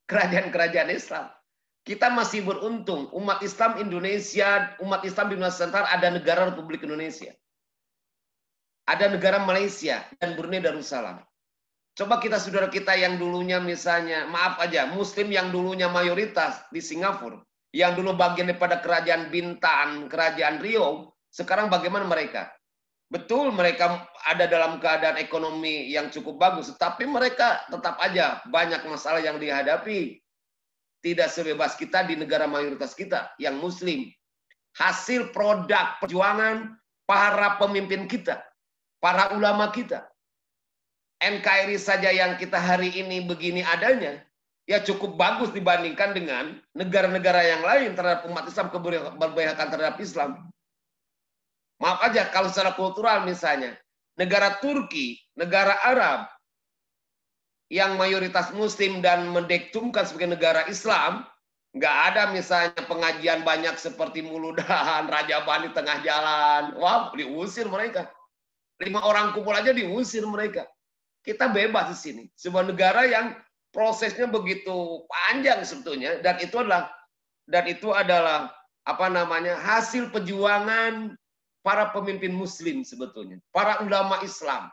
Kerajaan-kerajaan Islam. Kita masih beruntung, umat Islam Indonesia, umat Islam di Nusantara ada negara Republik Indonesia. Ada negara Malaysia dan Brunei Darussalam. Coba saudara kita yang dulunya misalnya, maaf aja, Muslim yang dulunya mayoritas di Singapura, yang dulu bagian daripada kerajaan Bintan, kerajaan Riau, sekarang bagaimana mereka? Betul mereka ada dalam keadaan ekonomi yang cukup bagus, tapi mereka tetap aja banyak masalah yang dihadapi. Tidak sebebas kita di negara mayoritas kita yang Muslim. hasil produk perjuangan para pemimpin kita, para ulama kita. NKRI saja yang kita hari ini begini adanya, ya cukup bagus dibandingkan dengan negara-negara yang lain terhadap umat Islam, keberpihakan terhadap Islam. Maaf aja kalau secara kultural misalnya, negara Turki, negara Arab, yang mayoritas Muslim dan mendektumkan sebagai negara Islam, nggak ada misalnya pengajian banyak seperti Muludahan, Rajabani tengah jalan. Wah, diusir mereka. 5 orang kumpul aja diusir mereka. Kita bebas di sini. Sebuah negara yang prosesnya begitu panjang sebetulnya, dan itu adalah apa namanya, hasil perjuangan para pemimpin Muslim sebetulnya, para ulama Islam.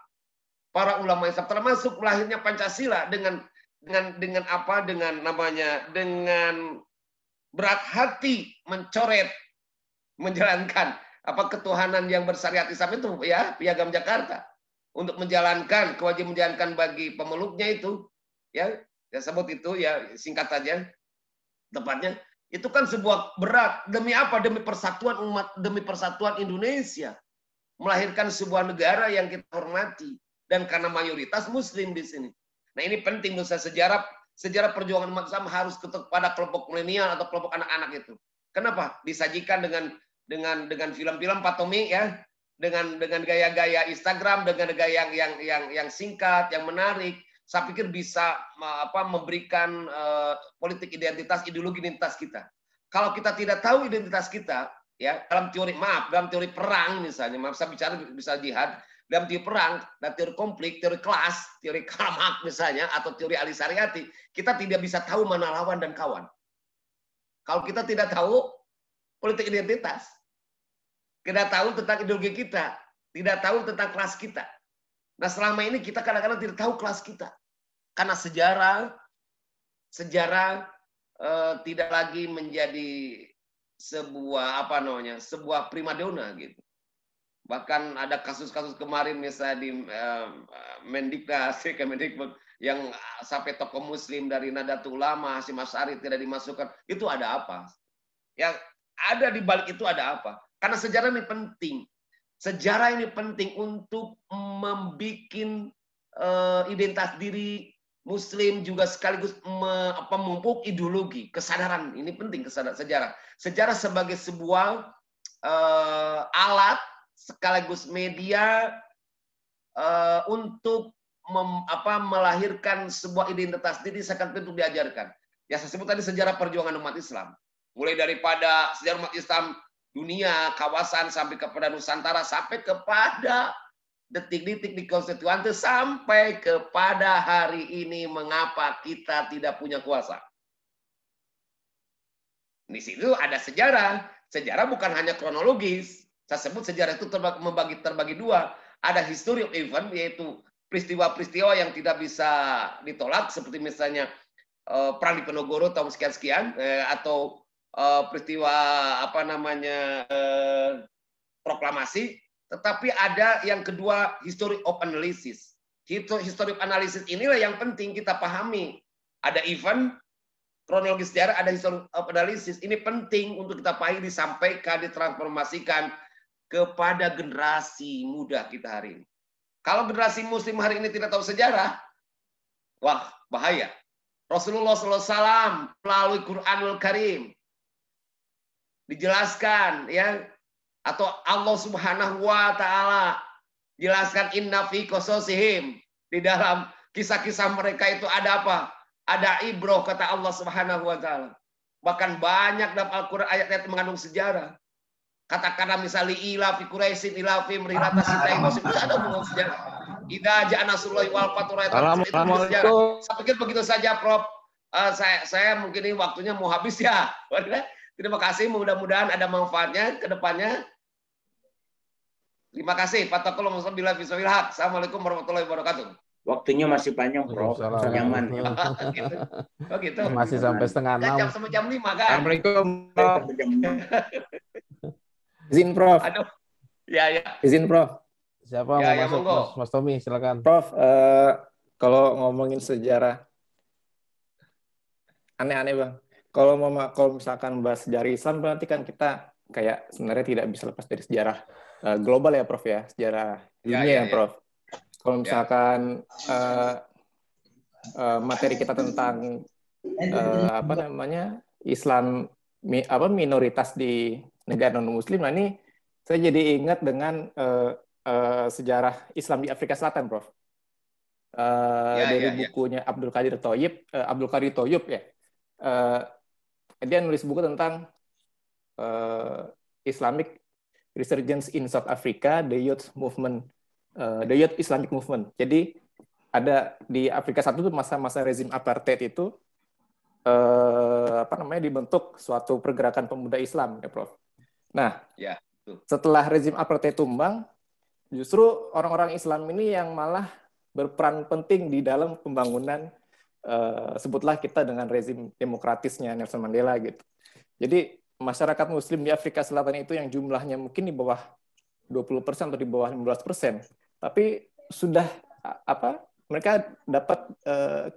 Para ulama Islam termasuk lahirnya Pancasila dengan berat hati mencoret, menjalankan ketuhanan yang bersyariat Islam itu, ya, Piagam Jakarta, untuk menjalankan kewajiban menjalankan bagi pemeluknya itu, ya sebut itu, ya singkat saja tepatnya, itu kan sebuah berat. Demi apa? Demi persatuan umat, demi persatuan Indonesia, melahirkan sebuah negara yang kita hormati, dan karena mayoritas Muslim di sini. Nah, ini penting menurut saya. Sejarah perjuangan umat Islam harus kepada kelompok milenial atau kelompok anak-anak itu. Kenapa? Disajikan dengan film-film Pak Tommy, ya, dengan gaya-gaya Instagram, dengan gaya yang singkat, yang menarik. Saya pikir bisa memberikan politik identitas, ideologi identitas kita. Kalau kita tidak tahu identitas kita, ya, dalam teori perang misalnya, saya bicara bisa jihad, dalam teori perang, dan teori konflik, teori kelas, teori Karl Marx misalnya, atau teori Ali Syariati, kita tidak bisa tahu mana lawan dan kawan. Kalau kita tidak tahu politik identitas, tidak tahu tentang ideologi kita, tidak tahu tentang kelas kita. Nah, selama ini kita kadang-kadang tidak tahu kelas kita. Karena sejarah tidak lagi menjadi sebuah sebuah primadona gitu. Bahkan ada kasus-kasus kemarin misalnya di Kemendikbud yang sampai tokoh Muslim dari Nahdlatul Ulama, Hasyim Asy'ari tidak dimasukkan. Itu ada apa? Yang ada di balik itu ada apa? Karena sejarah ini penting. Sejarah ini penting untuk membuat identitas diri Muslim, juga sekaligus memupuk ideologi, kesadaran. Ini penting, sejarah. Sejarah sebagai sebuah alat sekaligus media untuk melahirkan sebuah identitas diri sangat penting diajarkan. Ya, saya sebut tadi sejarah perjuangan umat Islam. Mulai daripada sejarah umat Islam dunia, kawasan, sampai kepada Nusantara, sampai kepada detik-detik di Konstituante, sampai kepada hari ini mengapa kita tidak punya kuasa. Di situ ada sejarah. Sejarah bukan hanya kronologis. Saya sebut sejarah itu terbagi dua. Ada history of event, yaitu peristiwa-peristiwa yang tidak bisa ditolak, seperti misalnya Perang Diponegoro tahun sekian-sekian, atau peristiwa proklamasi. Tetapi ada yang kedua, history of analysis. History of analysis inilah yang penting kita pahami. Ada event, kronologi sejarah, ada history of analysis. Ini penting untuk kita pahami, disampaikan, ditransformasikan kepada generasi muda kita hari ini. Kalau generasi Muslim hari ini tidak tahu sejarah, wah, bahaya. Rasulullah SAW melalui Quranul Karim dijelaskan, ya, atau Allah Subhanahu wa taala jelaskan, inna fi qasasihim, di dalam kisah-kisah mereka itu ada apa? Ada ibrah, kata Allah Subhanahu wa taala. Bahkan banyak dalam Al-Qur'an ayat-ayat mengandung sejarah. Katakanlah misalnya ila fi Quraisyin ila fi mrihata sitai musim, itu ada hubungan sejarah. Idza ja'a nasrullahi wal fathu itu sejarah. Saya pikir begitu saja, Prof. Saya mungkin ini waktunya mau habis, ya. Terima kasih, mudah-mudahan ada manfaatnya ke depannya. Terima kasih. Assalamualaikum warahmatullahi wabarakatuh. Waktunya masih panjang, Prof. Nyaman. Gitu. Oh gitu. Masih sampai setengah 6. Jam sampai jam 5 kan. Assalamualaikum, Prof. Izin, Prof. Aduh. Ya. Izin, Prof. Siapa Ya, mau masuk? Mas Tommy, silakan. Prof, kalau ngomongin sejarah, aneh-aneh, Bang. Kalau misalkan bahas sejarah Islam, berarti kan kita kayak sebenarnya tidak bisa lepas dari sejarah global ya Prof ya, sejarah dunia ya, ya Prof. Kalau Ya. misalkan materi kita tentang apa namanya Islam minoritas di negara non Muslim, nah ini saya jadi ingat dengan sejarah Islam di Afrika Selatan, Prof. Dari Ya. bukunya Abdul Qadir Thoyyib ya. Dia nulis buku tentang Islamic Resurgence in South Africa, the Youth Islamic Movement. Jadi ada di Afrika Selatan itu masa-masa rezim apartheid itu dibentuk suatu pergerakan pemuda Islam ya Prof. Nah, setelah rezim apartheid tumbang, justru orang-orang Islam ini yang malah berperan penting di dalam pembangunan sebutlah kita dengan rezim demokratisnya Nelson Mandela gitu. Jadi masyarakat Muslim di Afrika Selatan itu yang jumlahnya mungkin di bawah 20% atau di bawah 15%, tapi sudah mereka dapat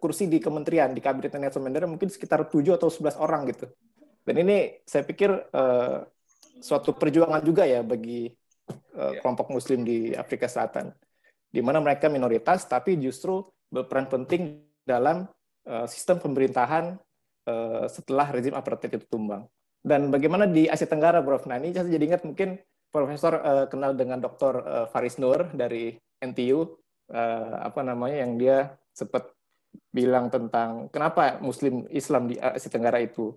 kursi di kementerian, di kabinet Nelson Mandela mungkin sekitar 7 atau 11 orang gitu. Dan ini saya pikir suatu perjuangan juga ya bagi kelompok Muslim di Afrika Selatan, di mana mereka minoritas tapi justru berperan penting dalam sistem pemerintahan setelah rezim apartheid itu tumbang. Dan bagaimana di Asia Tenggara, Prof? Nah, ini saya jadi ingat mungkin Profesor kenal dengan Dr. Faris Nur dari NTU, yang dia sempat bilang tentang kenapa Muslim Islam di Asia Tenggara itu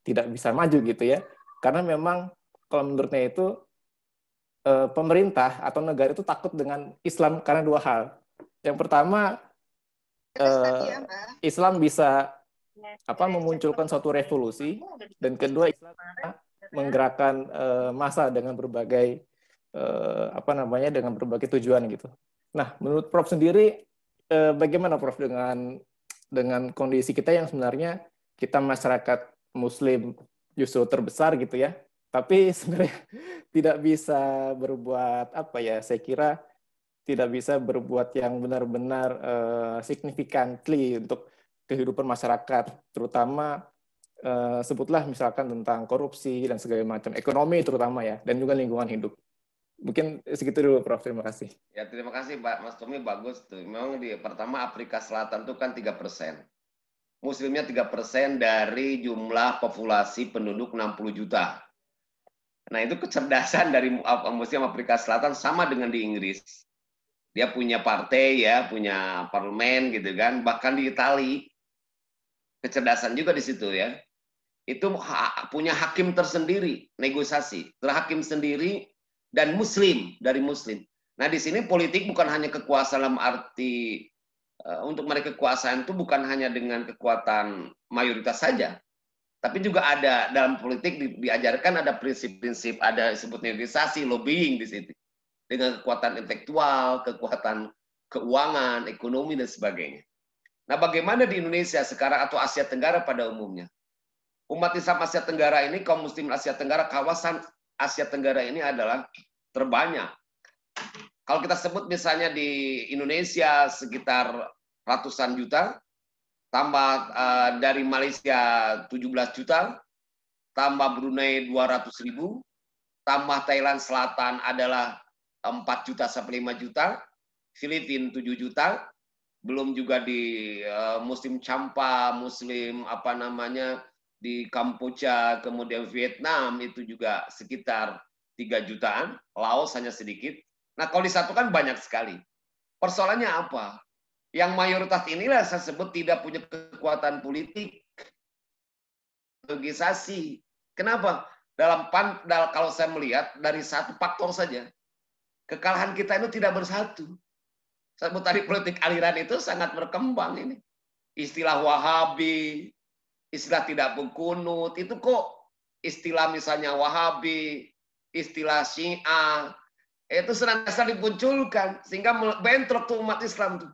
tidak bisa maju gitu ya. Karena memang kalau menurutnya itu pemerintah atau negara itu takut dengan Islam karena dua hal. Yang pertama, Islam bisa memunculkan suatu revolusi, dan kedua Islam menggerakkan massa dengan berbagai dengan berbagai tujuan gitu. Nah, menurut Prof sendiri bagaimana Prof dengan kondisi kita yang sebenarnya kita masyarakat Muslim justru terbesar gitu ya, tapi sebenarnya tidak bisa berbuat saya kira tidak bisa berbuat yang benar-benar significantly untuk kehidupan masyarakat, terutama sebutlah misalkan tentang korupsi dan segala macam, ekonomi terutama ya, dan juga lingkungan hidup. Mungkin segitu dulu, Prof. Terima kasih. Ya, terima kasih, Pak Mas Tommy, bagus tuh. Memang pertama Afrika Selatan itu kan 3%. Muslimnya 3% dari jumlah populasi penduduk 60 juta. Nah, itu kecerdasan dari Muslim Afrika Selatan sama dengan di Inggris. Dia punya partai ya, punya parlemen gitu kan, bahkan di Itali. Kecerdasan juga di situ ya. Itu punya hakim tersendiri, negosiasi. Hakim sendiri dan Muslim, dari Muslim. Nah, di sini politik bukan hanya kekuasaan dalam arti untuk mereka kekuasaan itu bukan hanya dengan kekuatan mayoritas saja. Tapi juga ada dalam politik diajarkan ada prinsip-prinsip, ada disebut negosiasi, lobbying di situ. Dengan kekuatan intelektual, kekuatan keuangan, ekonomi dan sebagainya. Nah, bagaimana di Indonesia sekarang atau Asia Tenggara pada umumnya? Umat Islam Asia Tenggara ini, kaum Muslim Asia Tenggara, kawasan Asia Tenggara ini adalah terbanyak. Kalau kita sebut misalnya di Indonesia sekitar ratusan juta, tambah dari Malaysia 17 juta, tambah Brunei 200.000, tambah Thailand Selatan adalah 4 juta sampai 5 juta, Filipina 7 juta, belum juga di Muslim Champa, Muslim di Kampuja, kemudian Vietnam itu juga sekitar 3 jutaan, Laos hanya sedikit. Nah, kalau disatukan banyak sekali. Persoalannya apa? Yang mayoritas inilah saya sebut tidak punya kekuatan politik, legislasi. Kenapa? Kalau saya melihat dari satu faktor saja, kekalahan kita itu tidak bersatu. Saya sebut tadi politik aliran itu sangat berkembang ini. Istilah Wahabi, istilah tidak berkunut, itu kok istilah misalnya Wahabi, istilah Syiah, itu senantiasa dimunculkan sehingga bentrok tuh umat Islam tuh.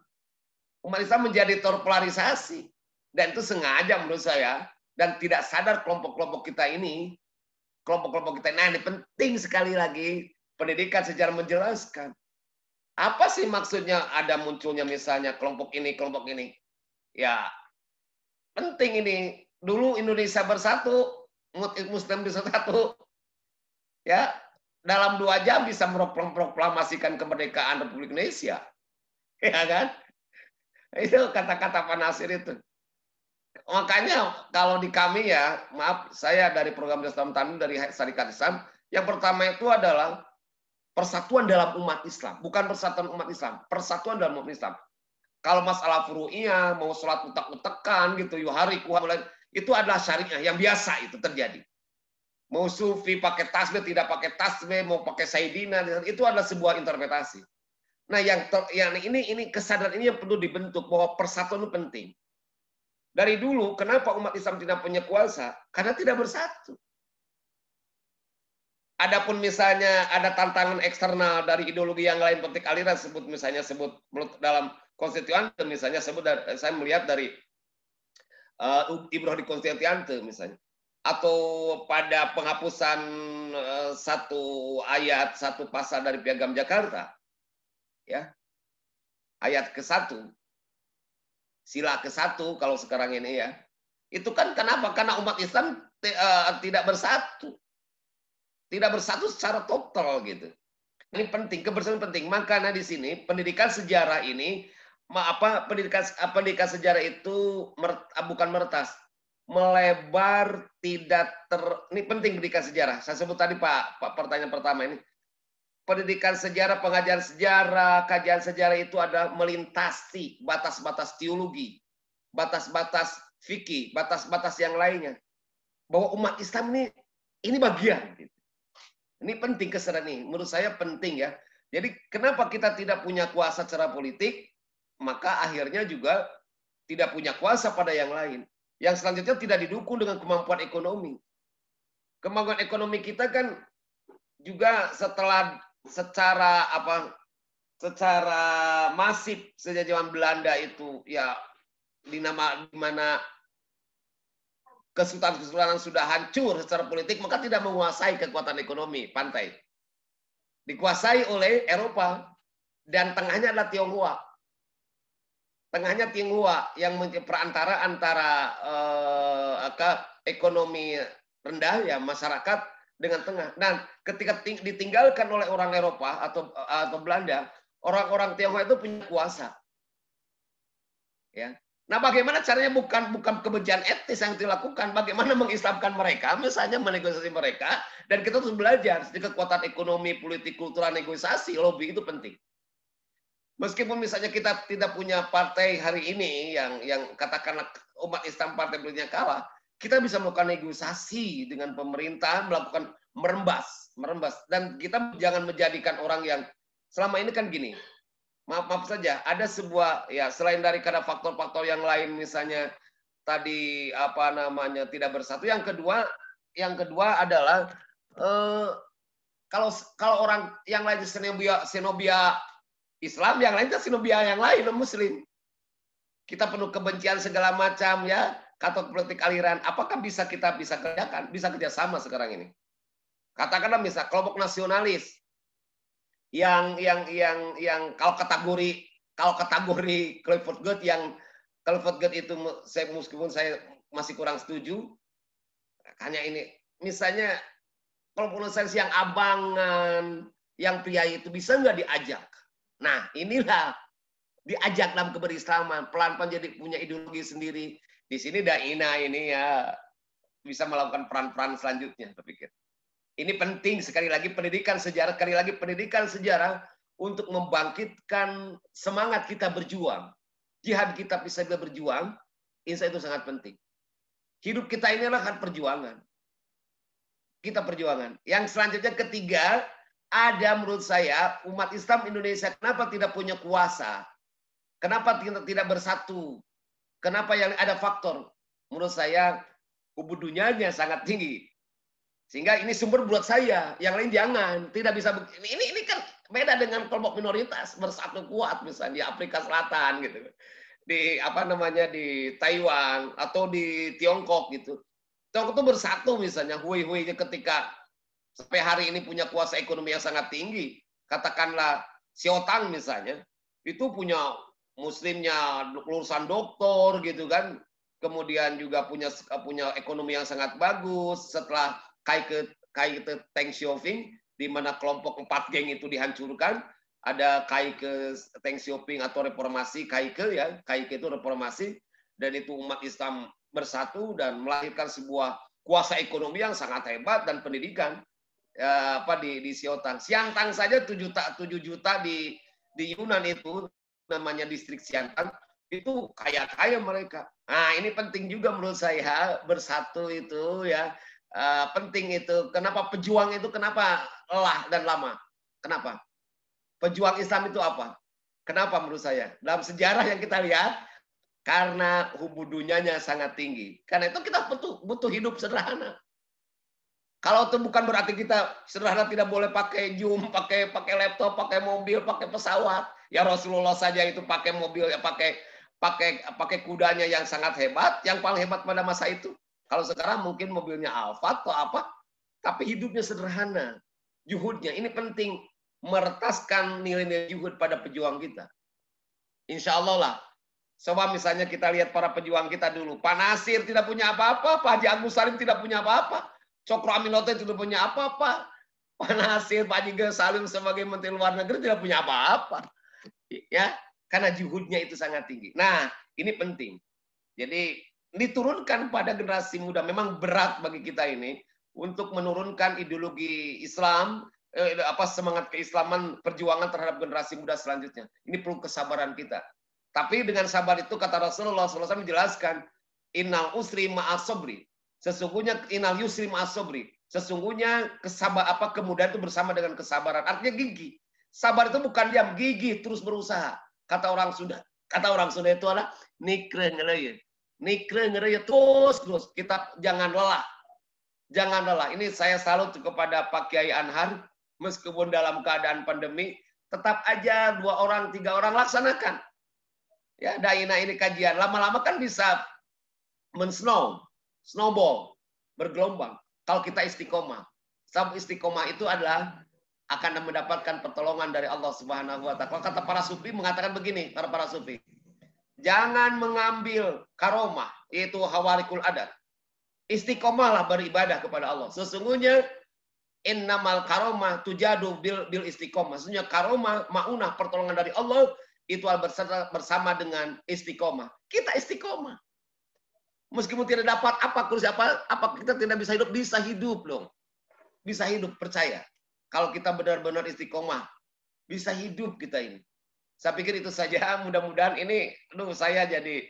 Umat Islam menjadi terpolarisasi dan itu sengaja menurut saya dan tidak sadar kelompok-kelompok kita ini. Nah, ini penting sekali lagi pendidikan secara menjelaskan. Apa sih maksudnya ada munculnya misalnya kelompok ini, kelompok ini? Ya, penting ini. Dulu Indonesia bersatu, Muslim bersatu. Ya, dalam 2 jam bisa memproklamasikan kemerdekaan Republik Indonesia. Ya kan? Itu kata-kata Pak Nasir itu. Makanya kalau di kami ya, maaf, saya dari program Islam Tamim dari Syarikat Islam, yang pertama itu adalah persatuan dalam umat Islam, bukan persatuan umat Islam, persatuan dalam umat Islam. Kalau masalah furu'iyah, mau sholat utak-utakan gitu, yuhari kuhat, itu adalah syariah yang biasa itu terjadi. Mau sufi pakai tasbih, tidak pakai tasbih, mau pakai sayyidina, itu adalah sebuah interpretasi. Nah, yang ini kesadaran ini yang perlu dibentuk bahwa persatuan itu penting. Dari dulu, kenapa umat Islam tidak punya kuasa? Karena tidak bersatu. Adapun misalnya ada tantangan eksternal dari ideologi yang lain, politik aliran, sebut dalam konstituante, misalnya saya melihat dari Ibroh di konstituante misalnya, atau pada penghapusan satu ayat, satu pasal dari Piagam Jakarta, ya, ayat ke-1. Sila ke-1 kalau sekarang ini ya. Itu kan kenapa? Karena umat Islam tidak bersatu. Tidak bersatu secara total gitu. Ini penting, kebersamaan penting. Makanya di sini pendidikan sejarah ini pendidikan sejarah itu bukan meretas, melebar, tidak ini penting pendidikan sejarah. Saya sebut tadi Pak pertanyaan pertama ini. Pendidikan sejarah, pengajaran sejarah, kajian sejarah itu adalah melintasi batas-batas teologi, batas-batas fikih, batas-batas yang lainnya. Bahwa umat Islam ini bagian. Ini penting kesadaran ini. Menurut saya penting ya. Jadi kenapa kita tidak punya kuasa secara politik, maka akhirnya juga tidak punya kuasa pada yang lain. Yang selanjutnya tidak didukung dengan kemampuan ekonomi. Kemampuan ekonomi kita kan juga secara masif sejak zaman Belanda itu ya di mana kesultanan sudah hancur secara politik, maka tidak menguasai kekuatan ekonomi pantai. Dikuasai oleh Eropa dan tengahnya adalah Tionghoa. Tengahnya Tionghoa yang perantara antara ekonomi rendah ya masyarakat dengan tengah. Dan ketika ditinggalkan oleh orang Eropa atau Belanda, orang-orang Tionghoa itu punya kuasa. Ya. Nah, bagaimana caranya bukan kebencian etnis yang dilakukan, bagaimana mengislamkan mereka, misalnya menegosiasi mereka, dan kita harus belajar di kekuatan ekonomi, politik, kultural, negosiasi, lobby itu penting. Meskipun misalnya kita tidak punya partai hari ini yang katakanlah umat Islam partai politiknya kalah, kita bisa melakukan negosiasi dengan pemerintah, melakukan merembas, dan kita jangan menjadikan orang yang selama ini kan gini. Maaf saja, ada sebuah ya selain dari karena faktor-faktor yang lain misalnya tadi tidak bersatu. Yang kedua adalah kalau orang yang lain xenobia Islam, yang lain kan xenobia yang lain Muslim. Kita penuh kebencian segala macam ya, kata politik aliran. Apakah kita bisa kerjakan? Bisa kerjasama sekarang ini. Katakanlah misal kelompok nasionalis yang kalau kategori Clifford Geertz itu meskipun saya masih kurang setuju, hanya ini misalnya kelompok nasionalis yang abangan, yang pria itu bisa nggak diajak? Nah inilah diajak dalam keberislaman, pelan-pelan jadi punya ideologi sendiri. Di sini Daina ini ya bisa melakukan peran-peran selanjutnya, saya pikir. Ini penting sekali lagi pendidikan sejarah untuk membangkitkan semangat kita berjuang. Jihad kita bisa berjuang, insya itu sangat penting. Hidup kita ini adalah perjuangan. Kita perjuangan. Yang selanjutnya ketiga, ada menurut saya umat Islam Indonesia kenapa tidak punya kuasa? Kenapa tidak bersatu? Kenapa yang ada faktor? Menurut saya kubudunyanya sangat tinggi. Sehingga ini sumber buat saya, yang lain jangan, tidak bisa ini kan beda dengan kelompok minoritas bersatu kuat misalnya di Afrika Selatan gitu. Di di Taiwan atau di Tiongkok gitu. Tiongkok itu bersatu misalnya, Hui-Hui ketika sampai hari ini punya kuasa ekonomi yang sangat tinggi. Katakanlah Xiaotang misalnya, itu punya muslimnya lulusan doktor gitu kan. kemudian juga punya ekonomi yang sangat bagus. Setelah Kaike Teng Xiaoping, di mana kelompok 4 geng itu dihancurkan, ada Kaike Teng Xiaoping atau reformasi Kaike ya, Kaike itu reformasi, dan itu umat Islam bersatu dan melahirkan sebuah kuasa ekonomi yang sangat hebat dan pendidikan di Xiaotang. Xiantang saja 7 juta di Yunan itu namanya distrik Xiantang, itu kaya-kaya mereka. Nah, ini penting juga menurut saya bersatu itu ya. Penting itu. Kenapa pejuang itu kenapa lelah dan lama? Kenapa? Pejuang Islam itu apa? Kenapa menurut saya? Dalam sejarah yang kita lihat, karena hubudunyanya sangat tinggi. Karena itu kita butuh hidup sederhana. Kalau itu bukan berarti kita sederhana tidak boleh pakai Zoom, pakai laptop, pakai mobil, pakai pesawat. Ya Rasulullah saja itu pakai mobil, ya pakai kudanya yang sangat hebat, yang paling hebat pada masa itu. Kalau sekarang mungkin mobilnya Alfa atau apa, tapi hidupnya sederhana. Juhudnya ini penting, meretaskan nilai-nilai juhud pada pejuang kita. Insya Allah lah. Coba misalnya kita lihat para pejuang kita dulu. Pak Nasir tidak punya apa-apa, Pak Haji Agus Salim tidak punya apa-apa, Cokro Aminoto tidak punya apa-apa, Pak Nasir, Pak Haji Salim sebagai Menteri Luar Negeri tidak punya apa-apa. Ya, karena juhudnya itu sangat tinggi. Nah, ini penting. Jadi diturunkan pada generasi muda. Memang berat bagi kita ini untuk menurunkan ideologi Islam, semangat keislaman, perjuangan terhadap generasi muda selanjutnya. Ini perlu kesabaran kita. Tapi dengan sabar itu kata Rasulullah SAW menjelaskan, innal usri ma'as sabri. Sesungguhnya innal yusri ma'as sabri. Sesungguhnya kemudahan itu bersama dengan kesabaran. Artinya gigih. Sabar itu bukan diam, gigih terus berusaha. Kata orang Sunda itu adalah nikre ngereye. Nikre ngereye terus. Kita jangan lelah. Jangan lelah. Ini saya salut kepada Pak Kiai Anhar. Meskipun dalam keadaan pandemi, tetap aja 2 orang, 3 orang laksanakan. Ya, Daina ini kajian. Lama-lama kan bisa snowball, bergelombang. Kalau kita istiqomah. Sebab istiqomah itu adalah akan mendapatkan pertolongan dari Allah Subhanahu wa taala. Kata para sufi mengatakan begini, para sufi. Jangan mengambil karomah, yaitu hawarikul adat. Istiqomahlah beribadah kepada Allah. Sesungguhnya innamal karomah tujadu bil istiqomah. Sesungguhnya karomah, maunah, pertolongan dari Allah itu bersama dengan istiqomah. Kita istiqomah. Meskipun tidak dapat apa kita tidak bisa hidup loh. Bisa hidup, percaya. Kalau kita benar-benar istiqomah, bisa hidup kita ini. Saya pikir itu saja. Mudah-mudahan ini, saya jadi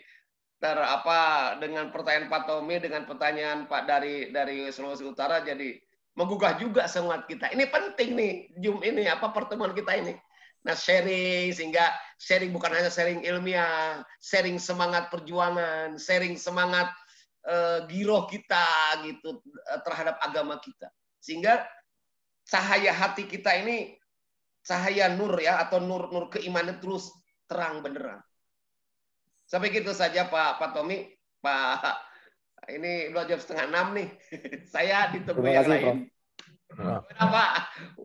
dengan pertanyaan Pak Tommy, dengan pertanyaan Pak dari Sulawesi Utara, jadi menggugah juga semangat kita. Ini penting nih, Zoom ini, pertemuan kita ini. Nah, sehingga sharing bukan hanya sharing ilmiah, sharing semangat perjuangan, sharing semangat giroh kita gitu terhadap agama kita. Sehingga cahaya hati kita ini, cahaya nur ya, atau nur keimanan terus terang benderang. Sampai gitu saja Pak Tommy. Ini 5:30 nih. Saya ditemui yang lain.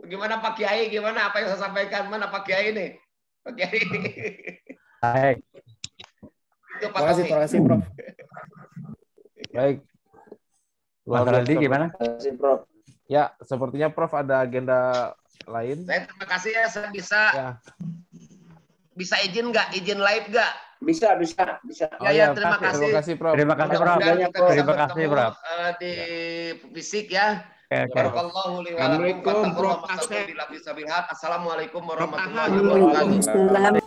Gimana Pak Kiai? Gimana apa yang saya sampaikan? Mana Pak Kiai nih? Pak Kiai. Baik. Terima kasih Prof. Baik. Mas Randi gimana? Terima kasih Prof. Ya, sepertinya Prof ada agenda lain. Saya terima kasih ya, saya bisa izin nggak? Izin live nggak? Bisa. Ya, terima kasih. Terima kasih Prof. Terima kasih Prof. Terima kasih Prof. Di fisik ya. Barakallahu li wa lakum. Assalamualaikum warahmatullahi wabarakatuh.